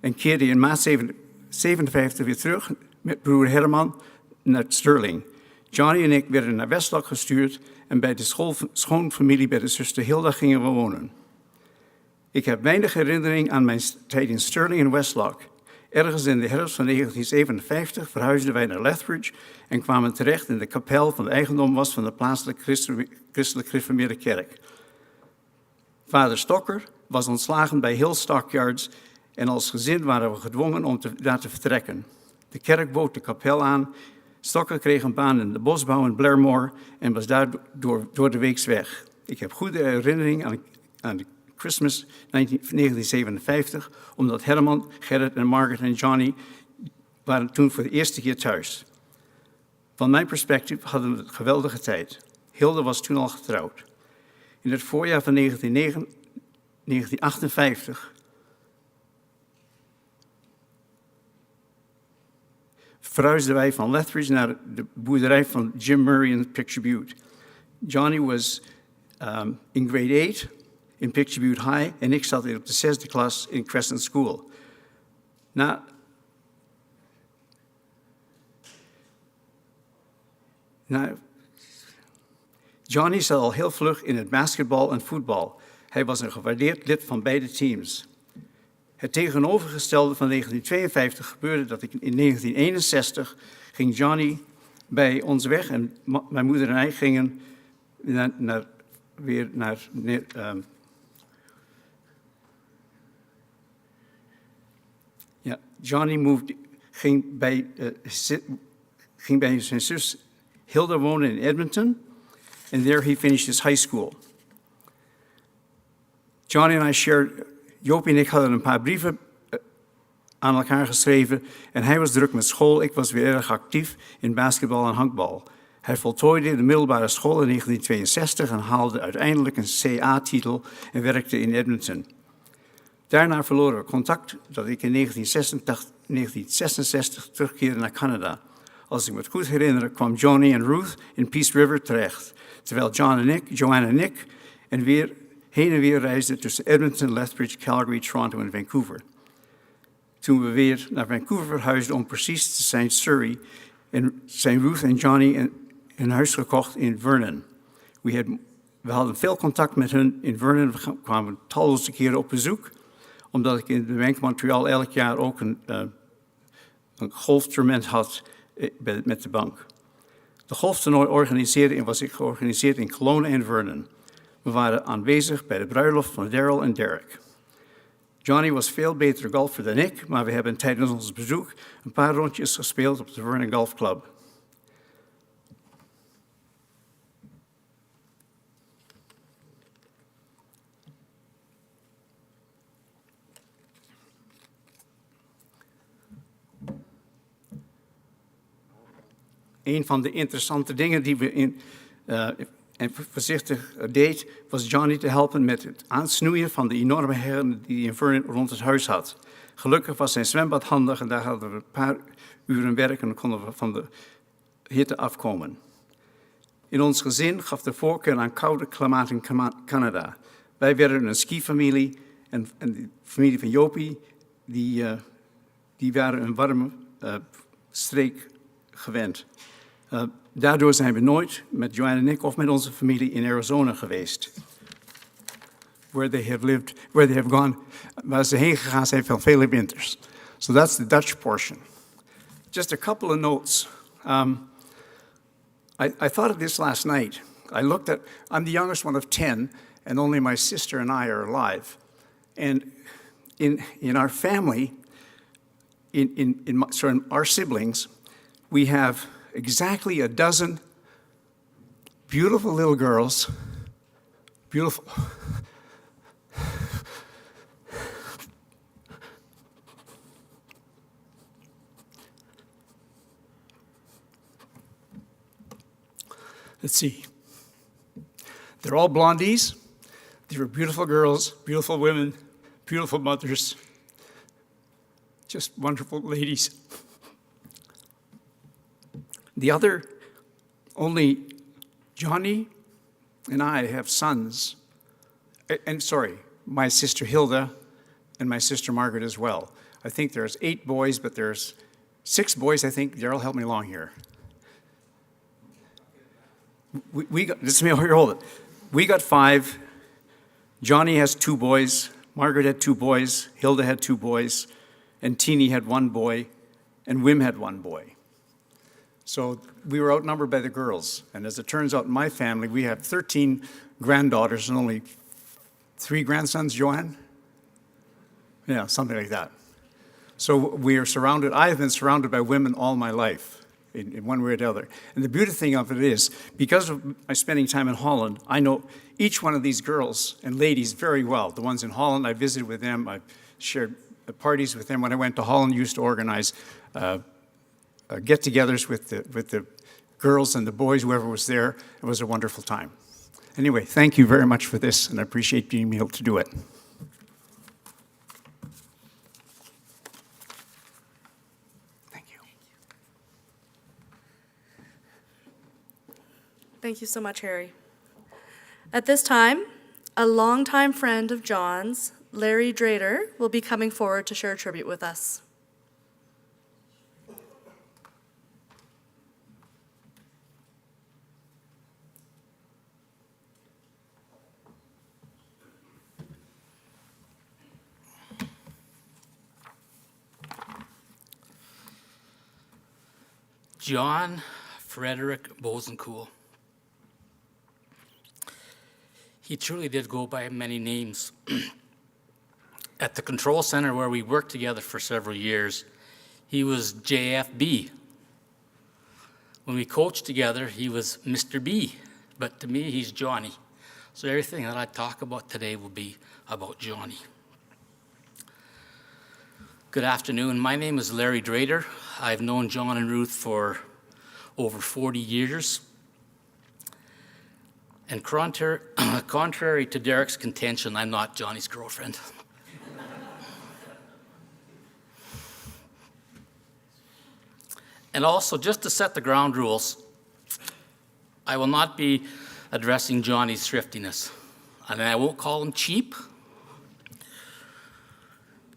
en keerde in maart 1957 weer terug met broer Herman naar Stirling. Johnny en ik werden naar Westlock gestuurd en bij de schoonfamilie bij de zuster Hilda gingen we wonen. Ik heb weinig herinnering aan mijn tijd in Stirling en Westlock. Ergens in de herfst van 1957 verhuisden wij naar Lethbridge en kwamen terecht in de kapel van de eigendom was van de plaatselijke christelijk gereformeerde kerk. Vader Stokker was ontslagen bij Hill Stockyards en als gezin waren we gedwongen om daar te vertrekken. De kerk bood de kapel aan. Stokker kreeg een baan in de bosbouw in Blairmore en was daardoor door de weeks weg. Ik heb goede herinnering aan de Christmas 1957, omdat Herman, Gerrit en Margaret en Johnny waren toen voor de eerste keer thuis. Van mijn perspectief hadden we een geweldige tijd. Hilde was toen al getrouwd. In het voorjaar van 1958 verhuisden wij van Lethbridge naar de boerderij van Jim Murray in Picture Butte. Johnny was in grade 8 in Picture Butte High en ik zat op de 6e klas in Crescent School. Johnny zat al heel vlug in het basketbal en voetbal. Hij was een gewaardeerd lid van beide teams. Het tegenovergestelde van 1952 gebeurde dat ik in 1961 ging Johnny bij ons weg en mijn moeder en ik gingen weer naar Johnny ging bij zijn zus Hilda wonen in Edmonton and there he finished his high school. Johnny and I shared. Jopie en ik hadden een paar brieven aan elkaar geschreven en hij was druk met school. Ik was weer erg actief in basketbal en honkbal. Hij voltooide de middelbare school in 1962 en haalde uiteindelijk een CA-titel en werkte in Edmonton. Daarna verloren we contact dat ik in 1966 terugkeerde naar Canada. Als ik me het goed herinner kwam Johnny en Ruth in Peace River terecht, terwijl Joanne en ik heen en weer reisden tussen Edmonton, Lethbridge, Calgary, Toronto en Vancouver. Toen we weer naar Vancouver verhuisden om precies te zijn Surrey, zijn Ruth en Johnny een huis gekocht in Vernon. We hadden veel contact met hun in Vernon. We kwamen talloze keren op bezoek, omdat ik in de Bank Montreal elk jaar ook een golftoernooi had met de bank. De golftoernooi was georganiseerd in Kelowna en Vernon. We waren aanwezig bij de bruiloft van Darryl en Derek. Johnny was veel betere golfer dan ik, maar we hebben tijdens ons bezoek een paar rondjes gespeeld op de Vernon Golf Club. Een van de interessante dingen die we en voorzichtig deed, was Johnny te helpen met het aansnoeien van de enorme heren die hij in Vernon rond het huis had. Gelukkig was zijn zwembad handig en daar hadden we een paar uren werk en dan konden we van de hitte afkomen. In ons gezin gaf de voorkeur aan koude klimaat in Canada. Wij werden een skifamilie en de familie van Jopie, die waren een warme streek gewend. Daardoor zijn we nooit met Joanne en ik of met onze familie in Arizona geweest. Where they have gone, waar ze heen gegaan zijn van vele winters. So that's the Dutch portion. Just a couple of notes. I thought of this last night. I'm the youngest one of 10, and only my sister and I are alive. And in our family, in our siblings, we have exactly a dozen beautiful little girls, beautiful. Let's see. They're all blondies. They were beautiful girls, beautiful women, beautiful mothers, just wonderful ladies. Only Johnny and I have sons. And my sister Hilda and my sister Margaret as well. I think there's 8 boys, but there's 6 boys, I think. Darryl, help me along here. Hold it. We got 5. Johnny has 2 boys. Margaret had 2 boys. Hilda had 2 boys. And Teenie had 1 boy. And Wim had 1 boy. So we were outnumbered by the girls. And as it turns out, in my family, we have 13 granddaughters and only 3 grandsons, Joanne? Yeah, something like that. So we are surrounded. I have been surrounded by women all my life, in one way or the other. And the beauty thing of it is, because of my spending time in Holland, I know each one of these girls and ladies very well. The ones in Holland, I visited with them. I shared parties with them. When I went to Holland, I used to organize get-togethers with the girls and the boys, whoever was there. It was a wonderful time. Anyway, thank you very much for this, and I appreciate being able to do it. Thank you. Thank you so much, Harry. At this time, a longtime friend of John's, Larry Drader, will be coming forward to share a tribute with us. John Frederic Boessenkool. He truly did go by many names. At the control center where we worked together for several years, he was JFB. When we coached together, he was Mr. B, but to me, he's Johnny. So everything that I talk about today will be about Johnny. Good afternoon. My name is Larry Drader. I've known John and Ruth for over 40 years. And contrary to Derek's contention, I'm not Johnny's girlfriend. And also, just to set the ground rules, I will not be addressing Johnny's thriftiness. And I won't call him cheap.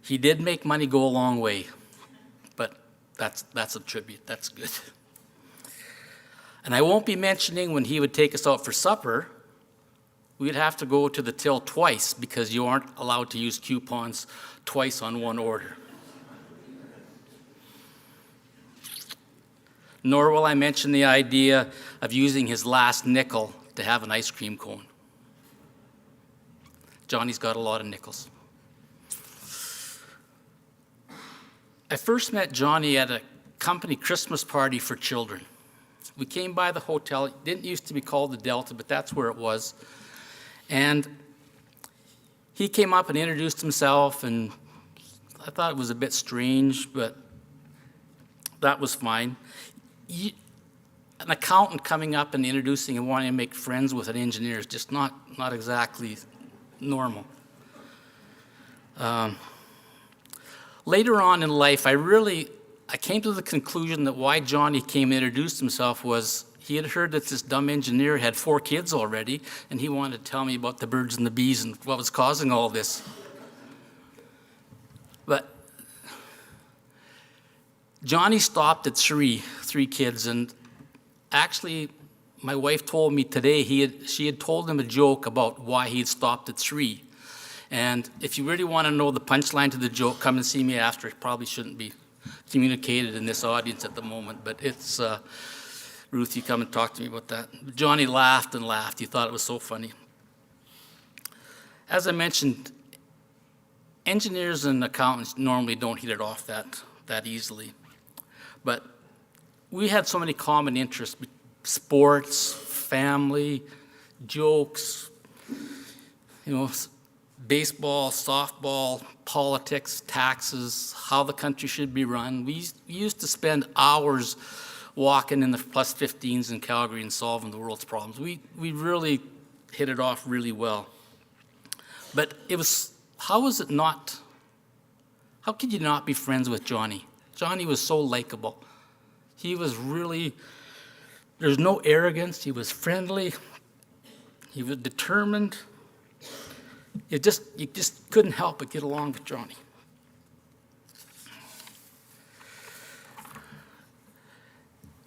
He did make money go a long way, but that's a tribute. That's good. And I won't be mentioning when he would take us out for supper, we'd have to go to the till twice because you aren't allowed to use coupons twice on one order. Nor will I mention the idea of using his last nickel to have an ice cream cone. Johnny's got a lot of nickels. I first met Johnny at a company Christmas party for children. We came by the hotel. It didn't used to be called the Delta, but that's where it was. And he came up and introduced himself, and I thought it was a bit strange, but that was fine. An accountant coming up and introducing and wanting to make friends with an engineer is just not exactly normal. Later on in life, I came to the conclusion that why Johnny came and introduced himself was he had heard that this dumb engineer had 4 kids already, and he wanted to tell me about the birds and the bees and what was causing all this. But Johnny stopped at three kids, and actually, my wife told me today she had told him a joke about why he had stopped at 3. And if you really want to know the punchline to the joke, come and see me after. It probably shouldn't be communicated in this audience at the moment, but it's, Ruth, you come and talk to me about that. Johnny laughed and laughed. He thought it was so funny. As I mentioned, engineers and accountants normally don't hit it off that easily. But we had so many common interests, sports, family, jokes, baseball, softball, politics, taxes, how the country should be run. We used to spend hours walking in the plus 15s in Calgary and solving the world's problems. We really hit it off really well. But how could you not be friends with Johnny? Johnny was so likable. He was there's no arrogance. He was friendly. He was determined. You just couldn't help but get along with Johnny.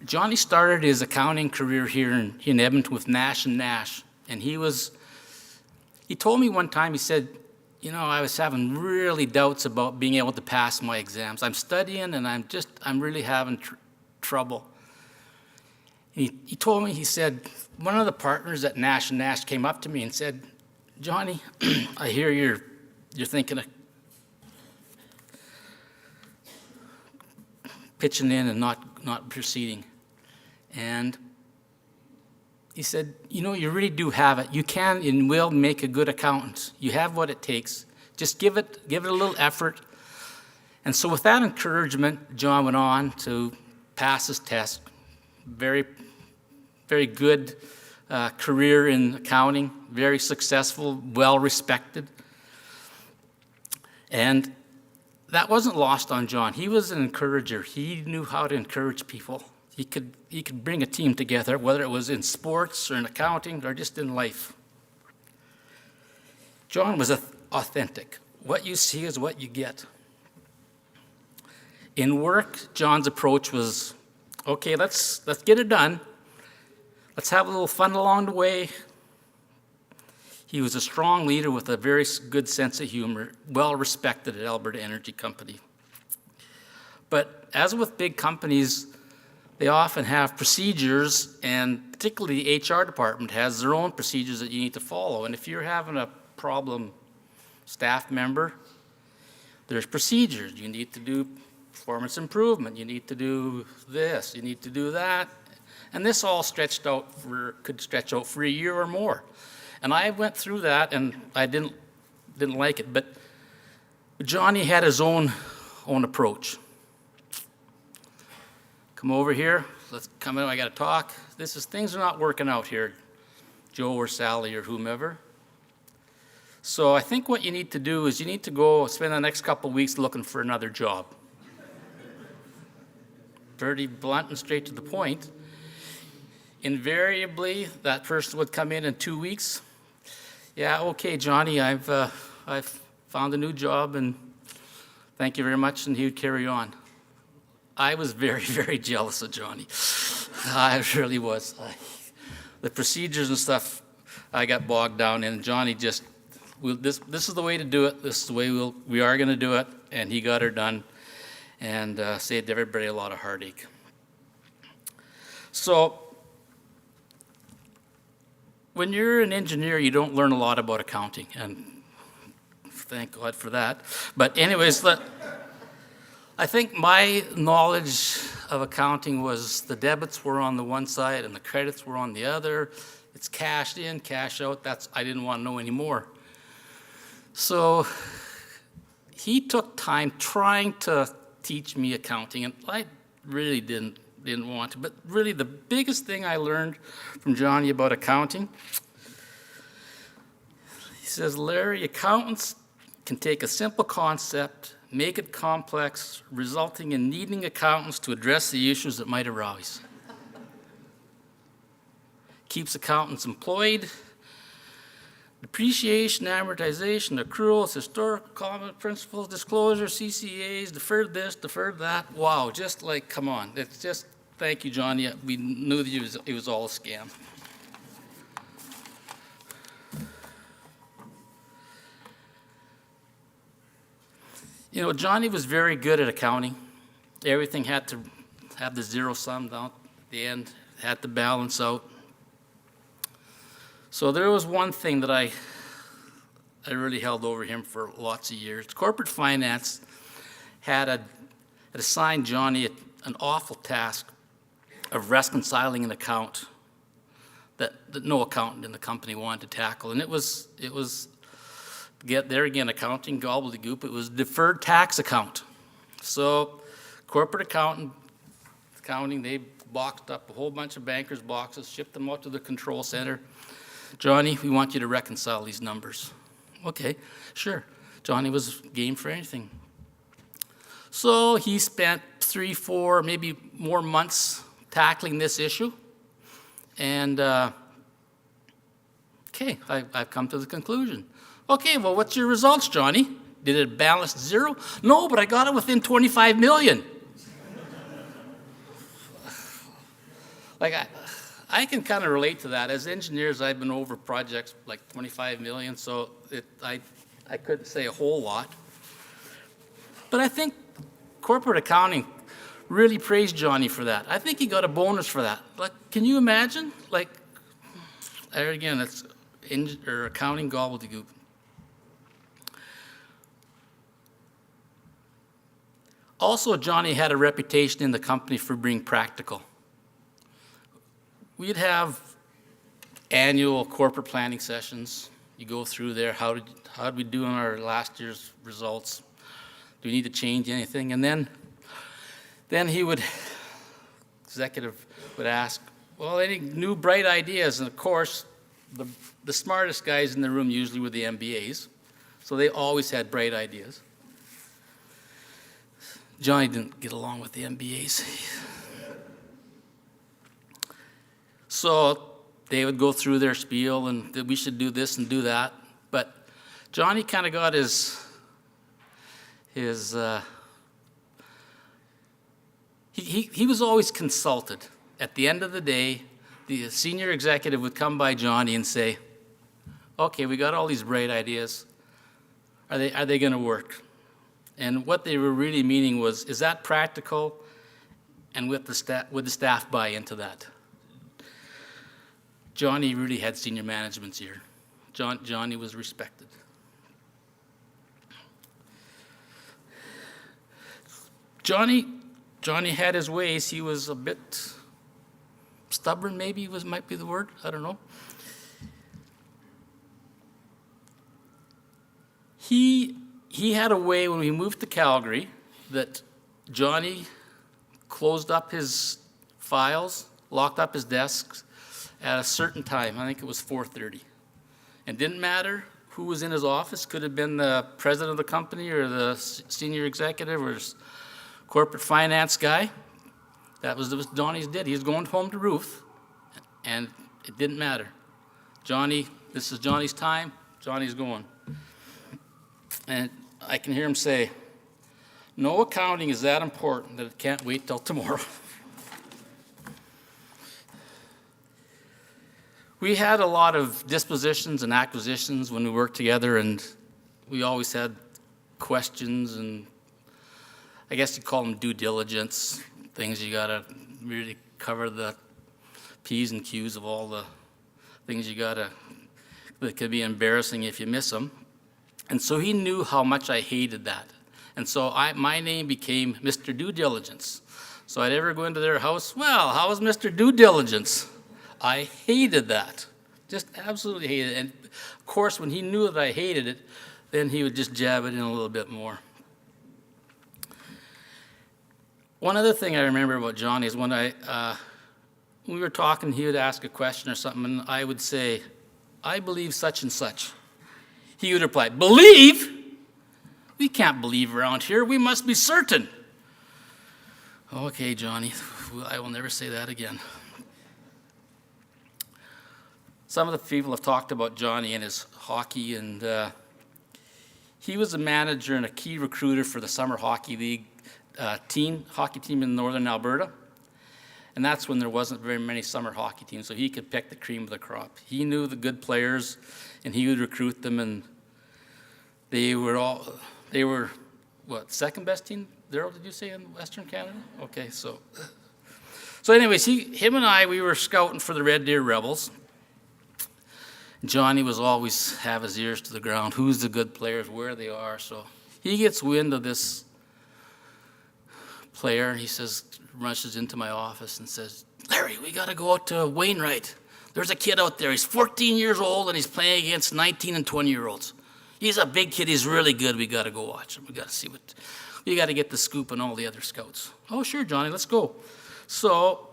Johnny started his accounting career here in Edmonton with Nash and Nash, and he told me one time, he said, I was having really doubts about being able to pass my exams. I'm studying and I'm really having trouble. He told me, he said, one of the partners at Nash and Nash came up to me and said, Johnny, I hear you're thinking of pitching in and not proceeding. And he said, you really do have it. You can and will make a good accountant. You have what it takes. Just give it a little effort. And so with that encouragement, John went on to pass his test. Very, very good career in accounting, very successful, well-respected. And that wasn't lost on John. He was an encourager. He knew how to encourage people. He could bring a team together, whether it was in sports or in accounting or just in life. John was authentic. What you see is what you get. In work, John's approach was, okay, let's get it done. Let's have a little fun along the way. He was a strong leader with a very good sense of humor, well respected at Alberta Energy Company. But as with big companies, they often have procedures, and particularly the HR department has their own procedures that you need to follow. And if you're having a problem staff member, there's procedures. You need to do performance improvement. You need to do this. You need to do that. And this all could stretch out for a year or more. And I went through that, and I didn't like it. But Johnny had his own approach. Come over here. Let's come in. I got to talk. Things are not working out here, Joe or Sally or whomever. So I think what you need to do is you need to go spend the next couple of weeks looking for another job. Very blunt and straight to the point. Invariably, that person would come in 2 weeks. Yeah, okay, Johnny, I've found a new job, and thank you very much, and he would carry on. I was very, very jealous of Johnny. I really was. The procedures and stuff, I got bogged down in, and Johnny just, this is the way to do it. This is the way we are going to do it, and he got her done, and saved everybody a lot of heartache. So, when you're an engineer, you don't learn a lot about accounting, and thank God for that. But anyways, I think my knowledge of accounting was the debits were on the one side and the credits were on the other. It's cash in, cash out. I didn't want to know anymore. So he took time trying to teach me accounting, and I really didn't want to. But really the biggest thing I learned from Johnny about accounting, he says, Larry, accountants can take a simple concept, make it complex, resulting in needing accountants to address the issues that might arise. Keeps accountants employed. Depreciation, amortization, accruals, historical common principles, disclosure, CCAs, deferred this, deferred that. Wow, just like, come on. It's just, thank you, Johnny. We knew that it was all a scam. You know, Johnny was very good at accounting. Everything had to have the zero sum down at the end, had to balance out. So there was one thing that I really held over him for lots of years. Corporate finance had assigned Johnny an awful task of reconciling an account that no accountant in the company wanted to tackle. And it was there again, accounting gobbledygook. It was deferred tax account. So corporate accounting, they boxed up a whole bunch of bankers' boxes, shipped them out to the control center. Johnny, we want you to reconcile these numbers. Okay, sure. Johnny was game for anything. So he spent 3, 4, maybe more months tackling this issue. And, okay, I've come to the conclusion. Okay, well, what's your results, Johnny? Did it balance zero? No, but I got it within 25 million. Like, I can kind of relate to that. As engineers, I've been over projects like 25 million, so I couldn't say a whole lot. But I think corporate accounting really praised Johnny for that. I think he got a bonus for that. Like, can you imagine? Like, there again, it's accounting gobbledygook. Also, Johnny had a reputation in the company for being practical. We'd have annual corporate planning sessions. You go through there, how did we do on our last year's results? Do we need to change anything? And then he would executive would ask, well, any new bright ideas? And of course, the smartest guys in the room usually were the MBAs, so they always had bright ideas. Johnny didn't get along with the MBAs. So they would go through their spiel and that we should do this and do that. But Johnny kind of got he was always consulted. At the end of the day, the senior executive would come by Johnny and say, okay, we got all these bright ideas. Are they going to work? And what they were really meaning was, is that practical? And would the staff buy into that? Johnny really had senior management's ear. Johnny was respected. Johnny had his ways. He was a bit stubborn, maybe might be the word. I don't know. He had a way when we moved to Calgary that Johnny closed up his files, locked up his desks at a certain time. I think it was 4:30. And didn't matter who was in his office. Could have been the president of the company or the senior executive or corporate finance guy. That was what Johnny's did. He was going home to Ruth, and it didn't matter. Johnny, this is Johnny's time. Johnny's going. And I can hear him say, no accounting is that important that it can't wait till tomorrow. We had a lot of dispositions and acquisitions when we worked together, and we always had questions, and I guess you'd call them due diligence, things you gotta really cover the P's and Q's of all the things that could be embarrassing if you miss them. And so he knew how much I hated that. And so my name became Mr. Due Diligence. So I'd ever go into their house, well, how was Mr. Due Diligence? I hated that, just absolutely hated it. And of course, when he knew that I hated it, then he would just jab it in a little bit more. One other thing I remember about Johnny is when we were talking, he would ask a question or something, and I would say, I believe such and such. He would reply, believe? We can't believe around here. We must be certain. Okay, Johnny, I will never say that again. Some of the people have talked about Johnny and his hockey, and he was a manager and a key recruiter for the Summer Hockey League hockey team in Northern Alberta. And that's when there wasn't very many summer hockey teams, so he could pick the cream of the crop. He knew the good players, and he would recruit them, and they were what, second best team, Darryl, did you say, in Western Canada? Okay, so anyways, him and I, we were scouting for the Red Deer Rebels. Johnny was always have his ears to the ground, who's the good players, where they are. So he gets wind of this player, and he rushes into my office and says, Larry, we got to go out to Wainwright. There's a kid out there. He's 14 years old, and he's playing against 19 and 20-year-olds. He's a big kid. He's really good. We got to go watch him. We got to see we got to get the scoop on all the other scouts. Oh, sure, Johnny, let's go. So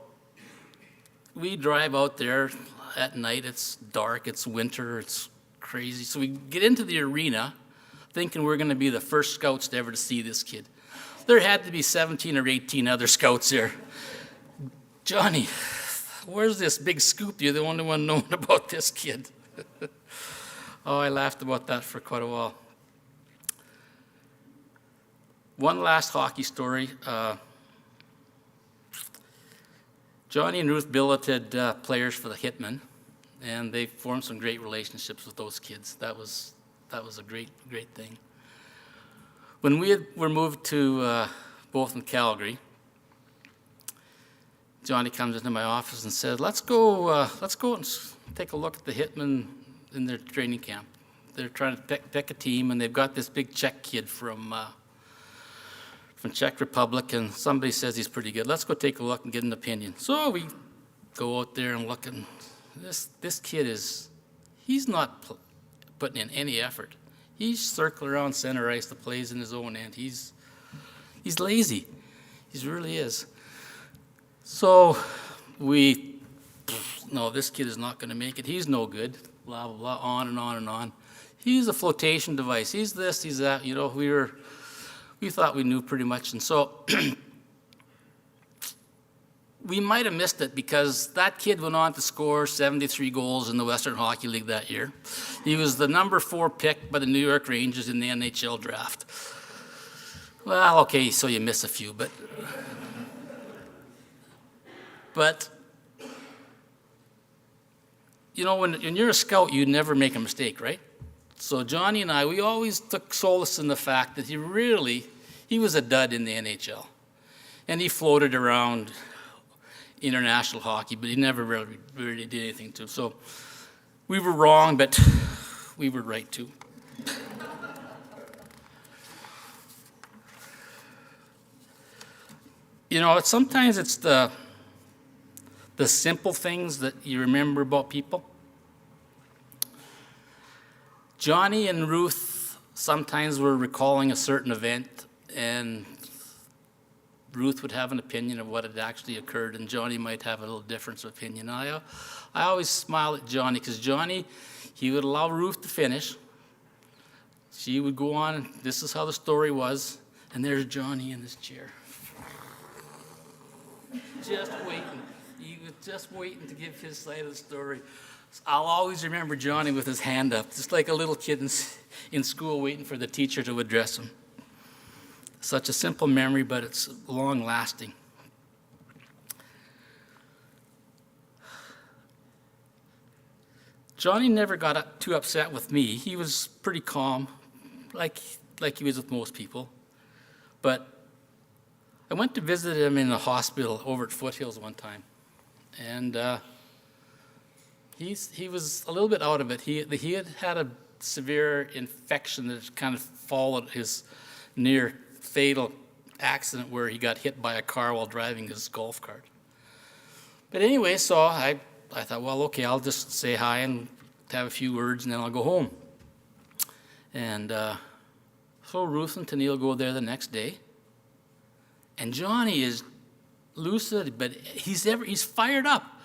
we drive out there at night. It's dark. It's winter. It's crazy. So we get into the arena thinking we're going to be the first scouts to ever see this kid. There had to be 17 or 18 other scouts there. Johnny, where's this big scoop? You're the only one knowing about this kid. Oh, I laughed about that for quite a while. One last hockey story. Johnny and Ruth billeted players for the Hitmen, and they formed some great relationships with those kids. That was a great thing. When we were moved to both in Calgary, Johnny comes into my office and said, let's go and take a look at the Hitmen in their training camp. They're trying to pick a team, and they've got this big Czech kid from Czech Republic, and somebody says he's pretty good. Let's go take a look and get an opinion. So we go out there and look, and this kid he's not putting in any effort. He's circling around center ice, the plays in his own end. He's lazy. He really is. So no, this kid is not going to make it. He's no good, blah, blah, blah, on and on and on. He's a flotation device. He's this, he's that. We thought we knew pretty much. And so we might have missed it because that kid went on to score 73 goals in the Western Hockey League that year. He was the number 4 pick by the New York Rangers in the NHL draft. Well, okay, so you miss a few, but when you're a scout, you never make a mistake, right? So Johnny and I, we always took solace in the fact that he was a dud in the NHL. And he floated around international hockey, but he never really did anything to. So we were wrong, but we were right too. Sometimes it's the simple things that you remember about people. Johnny and Ruth sometimes were recalling a certain event, and Ruth would have an opinion of what had actually occurred, and Johnny might have a little difference of opinion. I always smile at Johnny, because Johnny, he would allow Ruth to finish. She would go on, and this is how the story was, and there's Johnny in his chair. Just waiting. He was just waiting to give his side of the story. I'll always remember Johnny with his hand up, just like a little kid in school waiting for the teacher to address him. Such a simple memory, but it's long-lasting. Johnny never got too upset with me. He was pretty calm, like he was with most people. But I went to visit him in a hospital over at Foothills one time, and he was a little bit out of it. He had a severe infection that kind of followed his near fatal accident where he got hit by a car while driving his golf cart. But anyway, so I thought, well, okay, I'll just say hi and have a few words, and then I'll go home. And so Ruth and Tennille go there the next day. And Johnny is lucid, but he's fired up.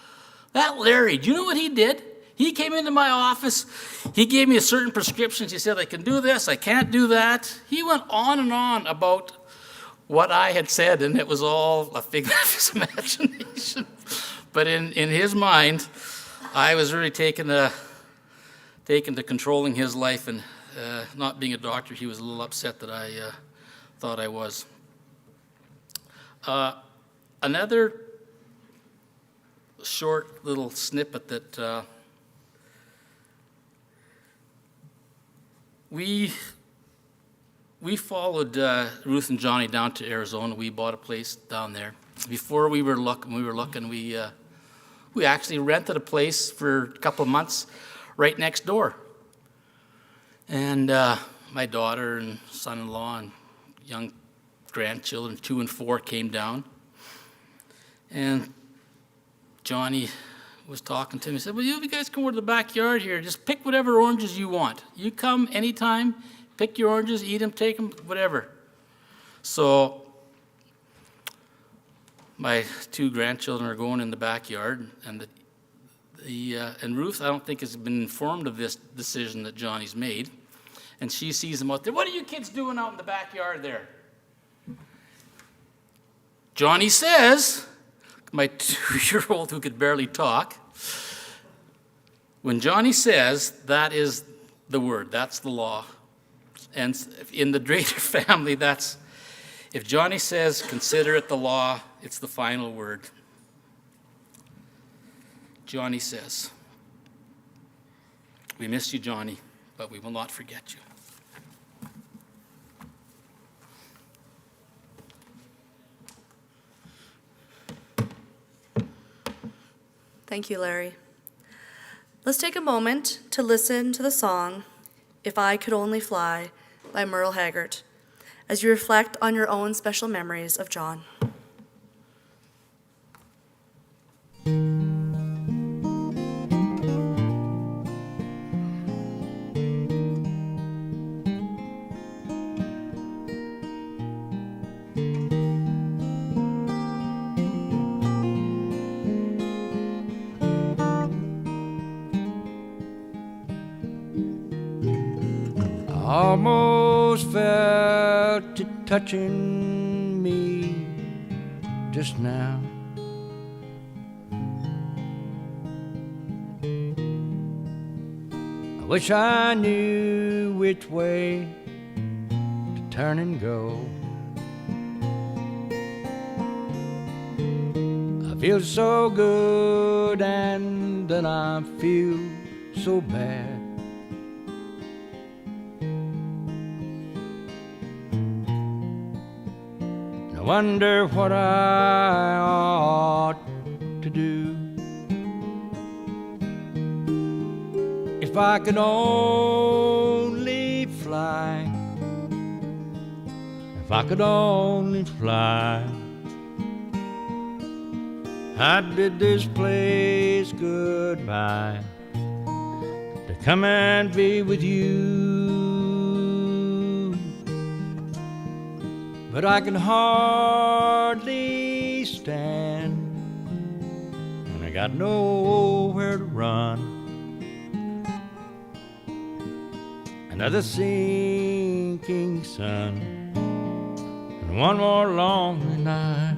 That Larry, do you know what he did? He came into my office. He gave me a certain prescription. He said, I can do this, I can't do that. He went on and on about what I had said, and it was all a figment of his imagination. But in his mind, I was really taken to controlling his life, and not being a doctor, he was a little upset that I thought I was. Another short little snippet that we followed Ruth and Johnny down to Arizona. We bought a place down there. Before we were looking, we actually rented a place for a couple of months right next door. And my daughter and son-in-law and young grandchildren, 2 and 4, came down. And Johnny was talking to me. He said, well, you guys come over to the backyard here. Just pick whatever oranges you want. You come anytime, pick your oranges, eat them, take them, whatever. So my 2 grandchildren are going in the backyard, and and Ruth, I don't think, has been informed of this decision that Johnny's made. And she sees them out there. What are you kids doing out in the backyard there? Johnny says, my 2-year-old who could barely talk, when Johnny says, that is the word, that's the law. And in the Drader family, that's, if Johnny says, consider it the law, it's the final word. Johnny says, we miss you, Johnny, but we will not forget you. Thank you, Larry. Let's take a moment to listen to the song, If I Could Only Fly, by Merle Haggard, as you reflect on your own special memories of John. almost felt it touching me just now. I wish I knew which way to turn and go. I feel so good and then I feel so bad. I wonder what I ought to do. If I could only fly, if I could only fly, I'd bid this place goodbye to come and be with you. But I can hardly stand, and I got nowhere to run. Another sinking sun, and one more lonely night.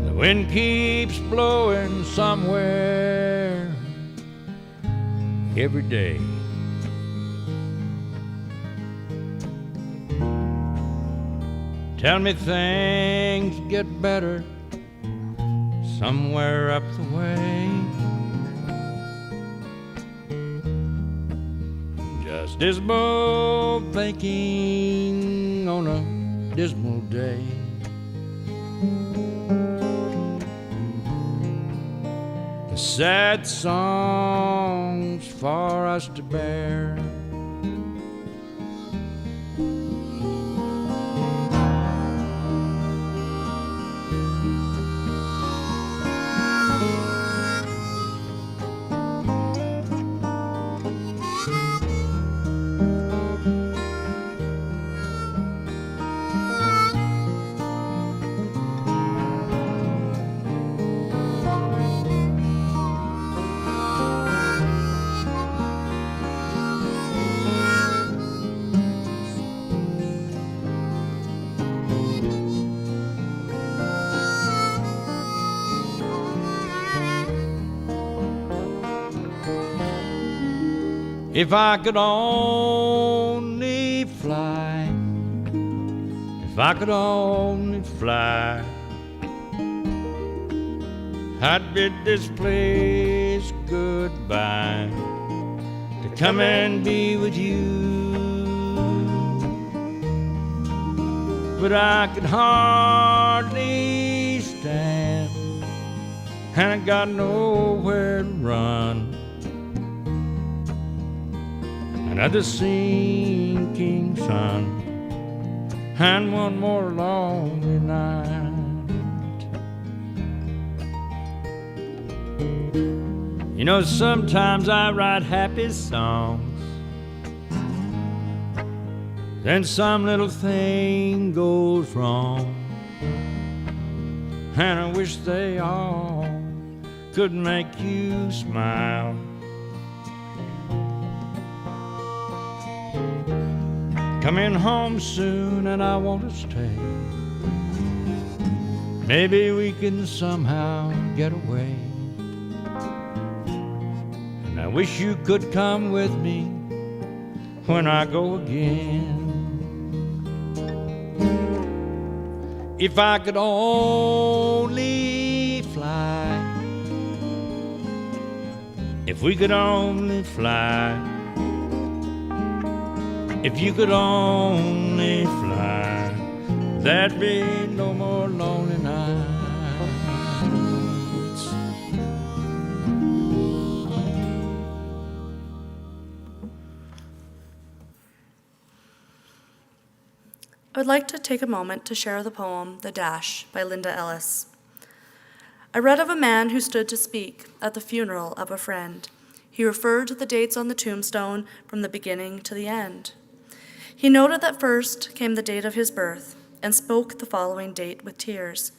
The wind keeps blowing somewhere every day. Tell me things get better somewhere up the way. Just dismal thinking on a dismal day. The sad songs for us to bear. If I could only fly, if I could only fly, I'd bid this place goodbye to come and be with you. But I could hardly stand, and I got nowhere to run. Another sinking sun, and one more lonely night. You know, sometimes I write happy songs, then some little thing goes wrong, and I wish they all could make you smile. Coming home soon and I want to stay. Maybe we can somehow get away. And I wish you could come with me when I go again. If I could only fly, if we could only fly, if you could only fly, there'd be no more lonely nights. I would like to take a moment to share the poem The Dash by Linda Ellis. I read of a man who stood to speak at the funeral of a friend. He referred to the dates on the tombstone from the beginning to the end. He noted that first came the date of his birth and spoke the following date with tears.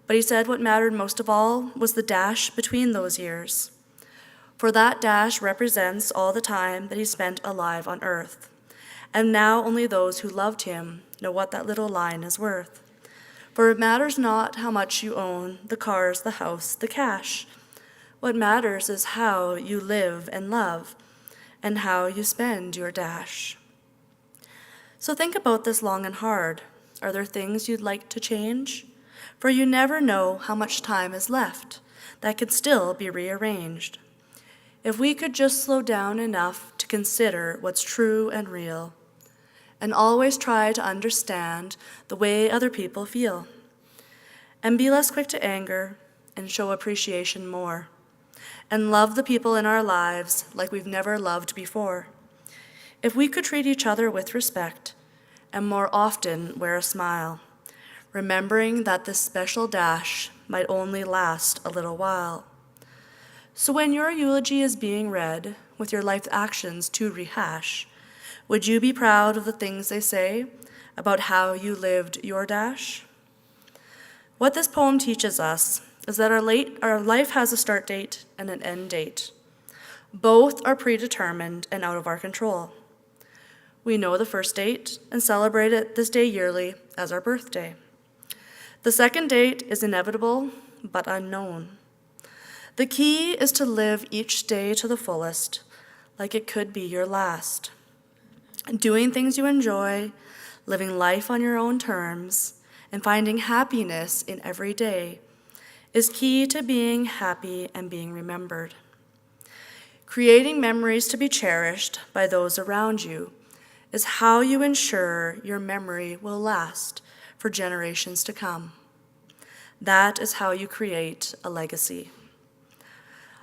But he said what mattered most of all was the dash between those years. For that dash represents all the time that he spent alive on earth. And now only those who loved him know what that little line is worth. For it matters not how much you own, the cars, the house, the cash. What matters is how you live and love, and how you spend your dash. So think about this long and hard. Are there things you'd like to change? For you never know how much time is left that could still be rearranged. If we could just slow down enough to consider what's true and real, and always try to understand the way other people feel, and be less quick to anger and show appreciation more, and love the people in our lives like we've never loved before. If we could treat each other with respect and more often wear a smile, remembering that this special dash might only last a little while. So when your eulogy is being read, with your life's actions to rehash, would you be proud of the things they say about how you lived your dash? What this poem teaches us is that our life has a start date and an end date. Both are predetermined and out of our control. We know the first date and celebrate it this day yearly as our birthday. The second date is inevitable but unknown. The key is to live each day to the fullest, like it could be your last. Doing things you enjoy, living life on your own terms, and finding happiness in every day is key to being happy and being remembered. Creating memories to be cherished by those around you is how you ensure your memory will last for generations to come. That is how you create a legacy.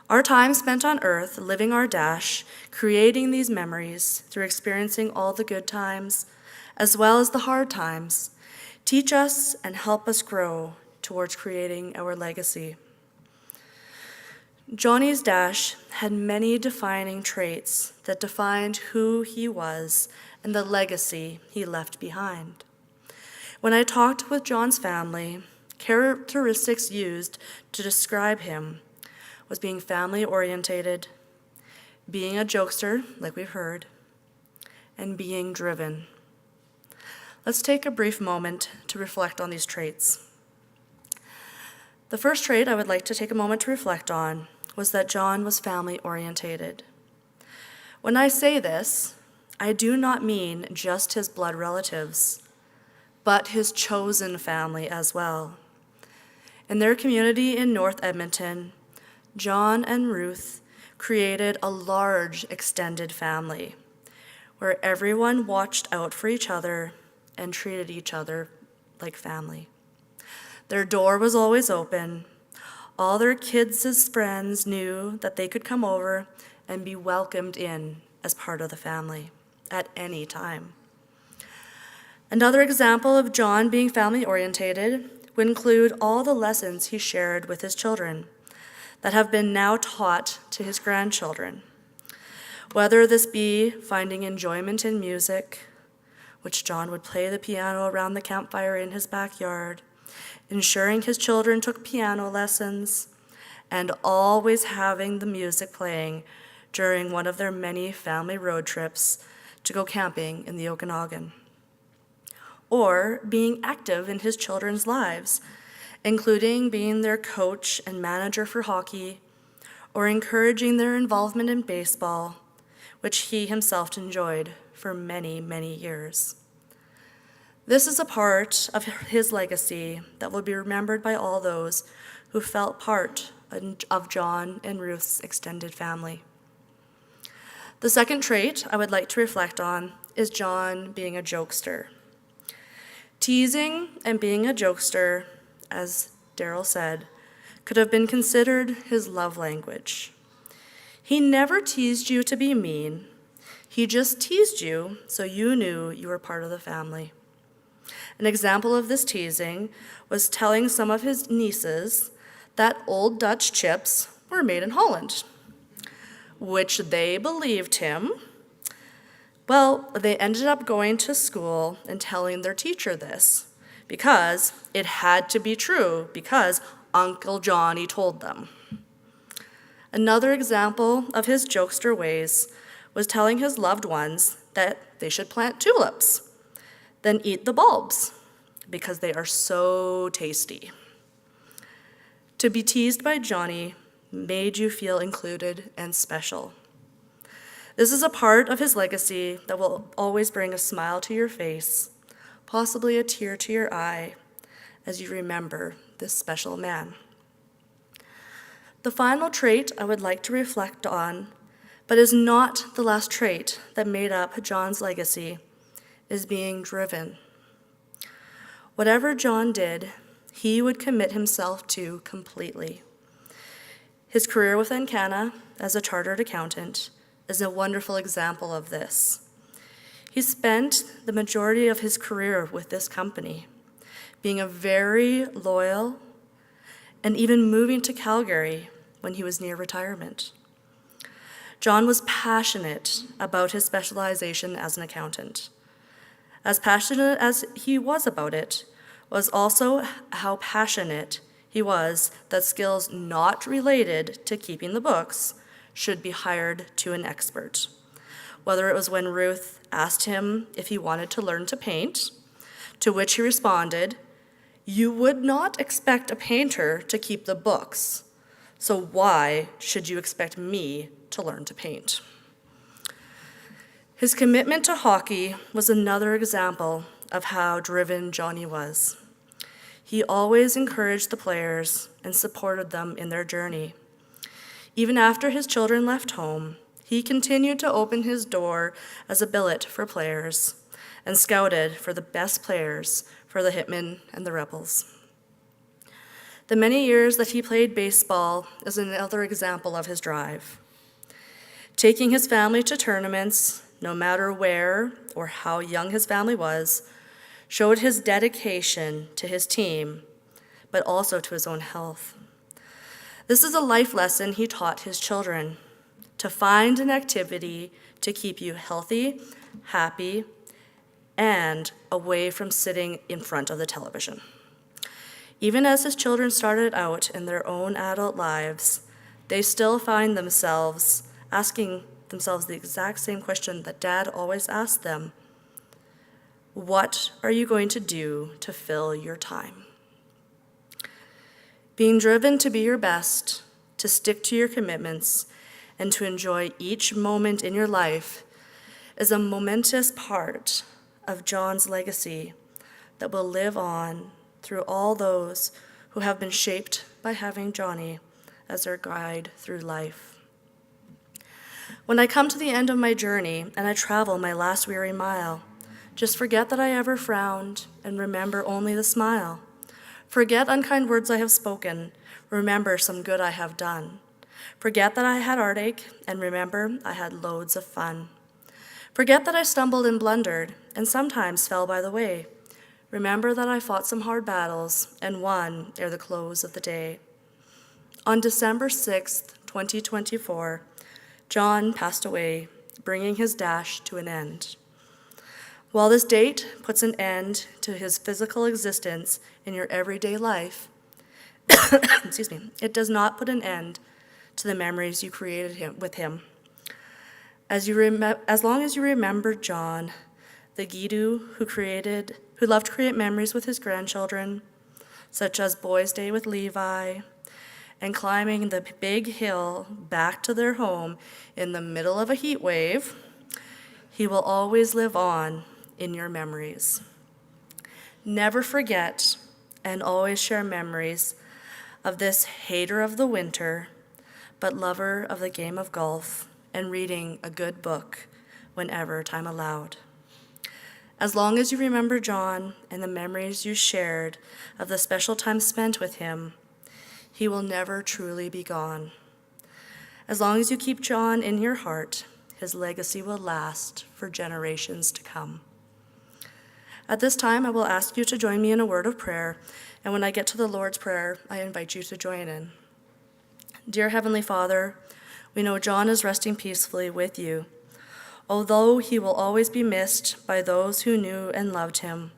Our time spent on earth, living our dash, creating these memories through experiencing all the good times, as well as the hard times, teach us and help us grow towards creating our legacy. Johnny's dash had many defining traits that defined who he was and the legacy he left behind. When I talked with John's family, characteristics used to describe him was being family-orientated, being a jokester, like we've heard, and being driven. Let's take a brief moment to reflect on these traits. The first trait I would like to take a moment to reflect on was that John was family-orientated. When I say this, I do not mean just his blood relatives, but his chosen family as well. In their community in North Edmonton, John and Ruth created a large extended family where everyone watched out for each other and treated each other like family. Their door was always open. All their kids' friends knew that they could come over and be welcomed in as part of the family at any time. Another example of John being family-orientated would include all the lessons he shared with his children that have been now taught to his grandchildren. Whether this be finding enjoyment in music, which John would play the piano around the campfire in his backyard, ensuring his children took piano lessons, and always having the music playing during one of their many family road trips to go camping in the Okanagan. Or being active in his children's lives, including being their coach and manager for hockey, or encouraging their involvement in baseball, which he himself enjoyed for many, many years. This is a part of his legacy that will be remembered by all those who felt part of John and Ruth's extended family. The second trait I would like to reflect on is John being a jokester. Teasing and being a jokester, as Darryl said, could have been considered his love language. He never teased you to be mean. He just teased you so you knew you were part of the family. An example of this teasing was telling some of his nieces that Old Dutch chips were made in Holland, which they believed him. Well, they ended up going to school and telling their teacher this because it had to be true because Uncle Johnny told them. Another example of his jokester ways was telling his loved ones that they should plant tulips, then eat the bulbs because they are so tasty. To be teased by Johnny made you feel included and special. This is a part of his legacy that will always bring a smile to your face, possibly a tear to your eye, as you remember this special man. The final trait I would like to reflect on, but is not the last trait that made up John's legacy, is being driven. Whatever John did, he would commit himself to completely. His career with Encana as a chartered accountant is a wonderful example of this. He spent the majority of his career with this company, being a very loyal and even moving to Calgary when he was near retirement. John was passionate about his specialization as an accountant. As passionate as he was about it, was also how passionate he was that skills not related to keeping the books should be hired to an expert. Whether it was when Ruth asked him if he wanted to learn to paint, to which he responded, "You would not expect a painter to keep the books, so why should you expect me to learn to paint?" His commitment to hockey was another example of how driven Johnny was. He always encouraged the players and supported them in their journey. Even after his children left home, he continued to open his door as a billet for players and scouted for the best players for the Hitmen and the Rebels. The many years that he played baseball is another example of his drive. Taking his family to tournaments, no matter where or how young his family was, showed his dedication to his team, but also to his own health. This is a life lesson he taught his children, to find an activity to keep you healthy, happy, and away from sitting in front of the television. Even as his children started out in their own adult lives, they still find themselves asking themselves the exact same question that Dad always asked them: what are you going to do to fill your time? Being driven to be your best, to stick to your commitments, and to enjoy each moment in your life is a momentous part of John's legacy that will live on through all those who have been shaped by having Johnny as their guide through life. When I come to the end of my journey and I travel my last weary mile, just forget that I ever frowned and remember only the smile. Forget unkind words I have spoken, remember some good I have done. Forget that I had heartache and remember I had loads of fun. Forget that I stumbled and blundered and sometimes fell by the way. Remember that I fought some hard battles and won ere the close of the day. On December 6th, 2024, John passed away, bringing his dash to an end. While this date puts an end to his physical existence in your everyday life, it does not put an end to the memories you created with him. As long as you remember John, the Gido who loved to create memories with his grandchildren, such as Boys' Day with Levi, and climbing the big hill back to their home in the middle of a heat wave, he will always live on in your memories. Never forget and always share memories of this hater of the winter, but lover of the game of golf and reading a good book whenever time allowed. As long as you remember John and the memories you shared of the special time spent with him, he will never truly be gone. As long as you keep John in your heart, his legacy will last for generations to come. At this time, I will ask you to join me in a word of prayer, and when I get to the Lord's Prayer, I invite you to join in. Dear Heavenly Father, we know John is resting peacefully with you. Although he will always be missed by those who knew and loved him,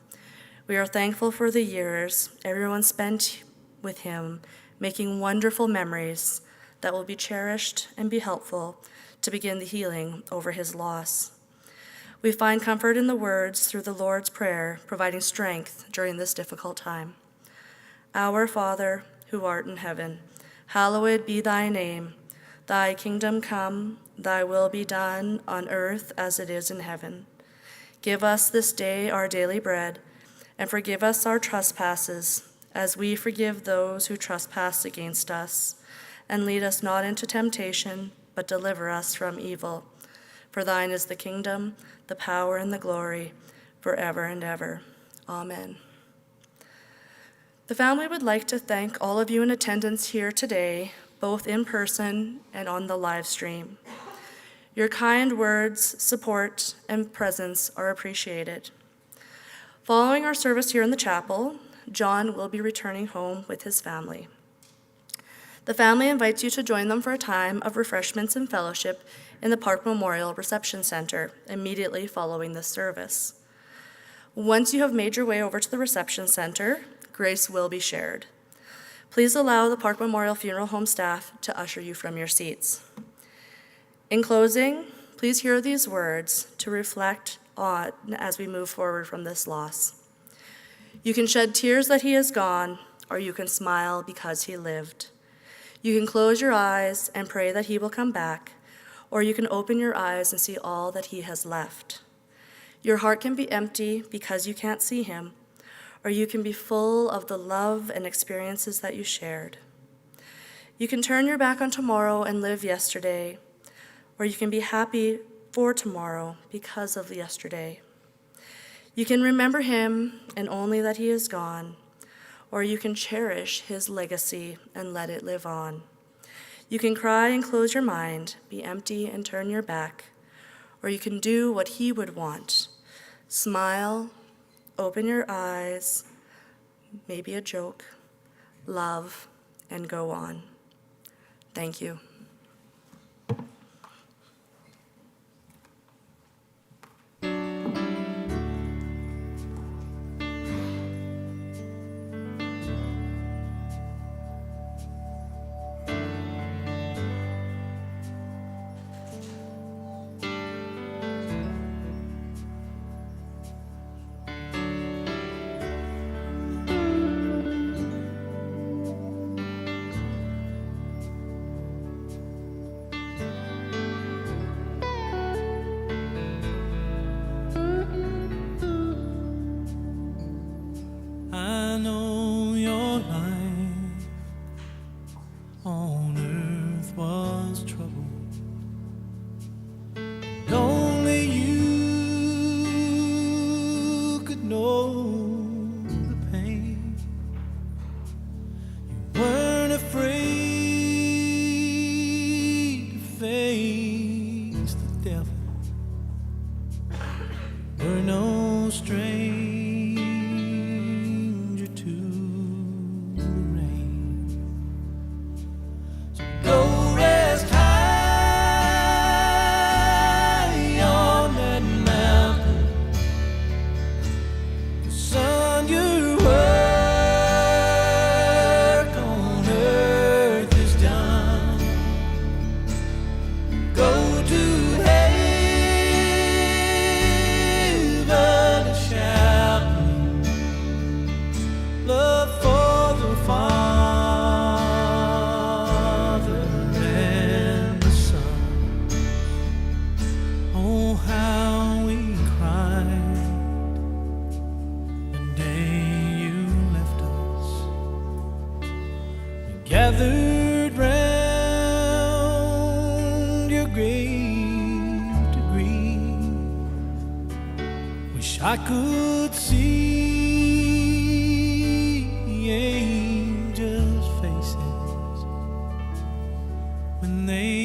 we are thankful for the years everyone spent with him, making wonderful memories that will be cherished and be helpful to begin the healing over his loss. We find comfort in the words through the Lord's Prayer, providing strength during this difficult time. Our Father, who art in heaven, hallowed be thy name. Thy kingdom come, thy will be done on earth as it is in heaven. Give us this day our daily bread, and forgive us our trespasses, as we forgive those who trespass against us. And lead us not into temptation, but deliver us from evil. For thine is the kingdom, the power, and the glory, forever and ever. Amen. The family would like to thank all of you in attendance here today, both in person and on the live stream. Your kind words, support, and presence are appreciated. Following our service here in the chapel, John will be returning home with his family. The family invites you to join them for a time of refreshments and fellowship in the Park Memorial Reception Center immediately following this service. Once you have made your way over to the reception center, grace will be shared. Please allow the Park Memorial Funeral Home staff to usher you from your seats. In closing, please hear these words to reflect on as we move forward from this loss. You can shed tears that he is gone, or you can smile because he lived. You can close your eyes and pray that he will come back, or you can open your eyes and see all that he has left. Your heart can be empty because you can't see him, or you can be full of the love and experiences that you shared. You can turn your back on tomorrow and live yesterday, or you can be happy for tomorrow because of yesterday. You can remember him and only that he is gone, or you can cherish his legacy and let it live on. You can cry and close your mind, be empty and turn your back, or you can do what he would want. Smile, open your eyes, maybe a joke, love, and go on. Thank you. I know your life on earth was trouble. Only you could know the pain. You weren't afraid to face the devil. Were no stranger to the rain. So go rest high on that mountain. Son, your work on earth is done. Go to heaven and shout love for the Father and the Son. Oh, how we cried the day you left us. We gathered round your grave to grieve. Wish I could see angels' faces when they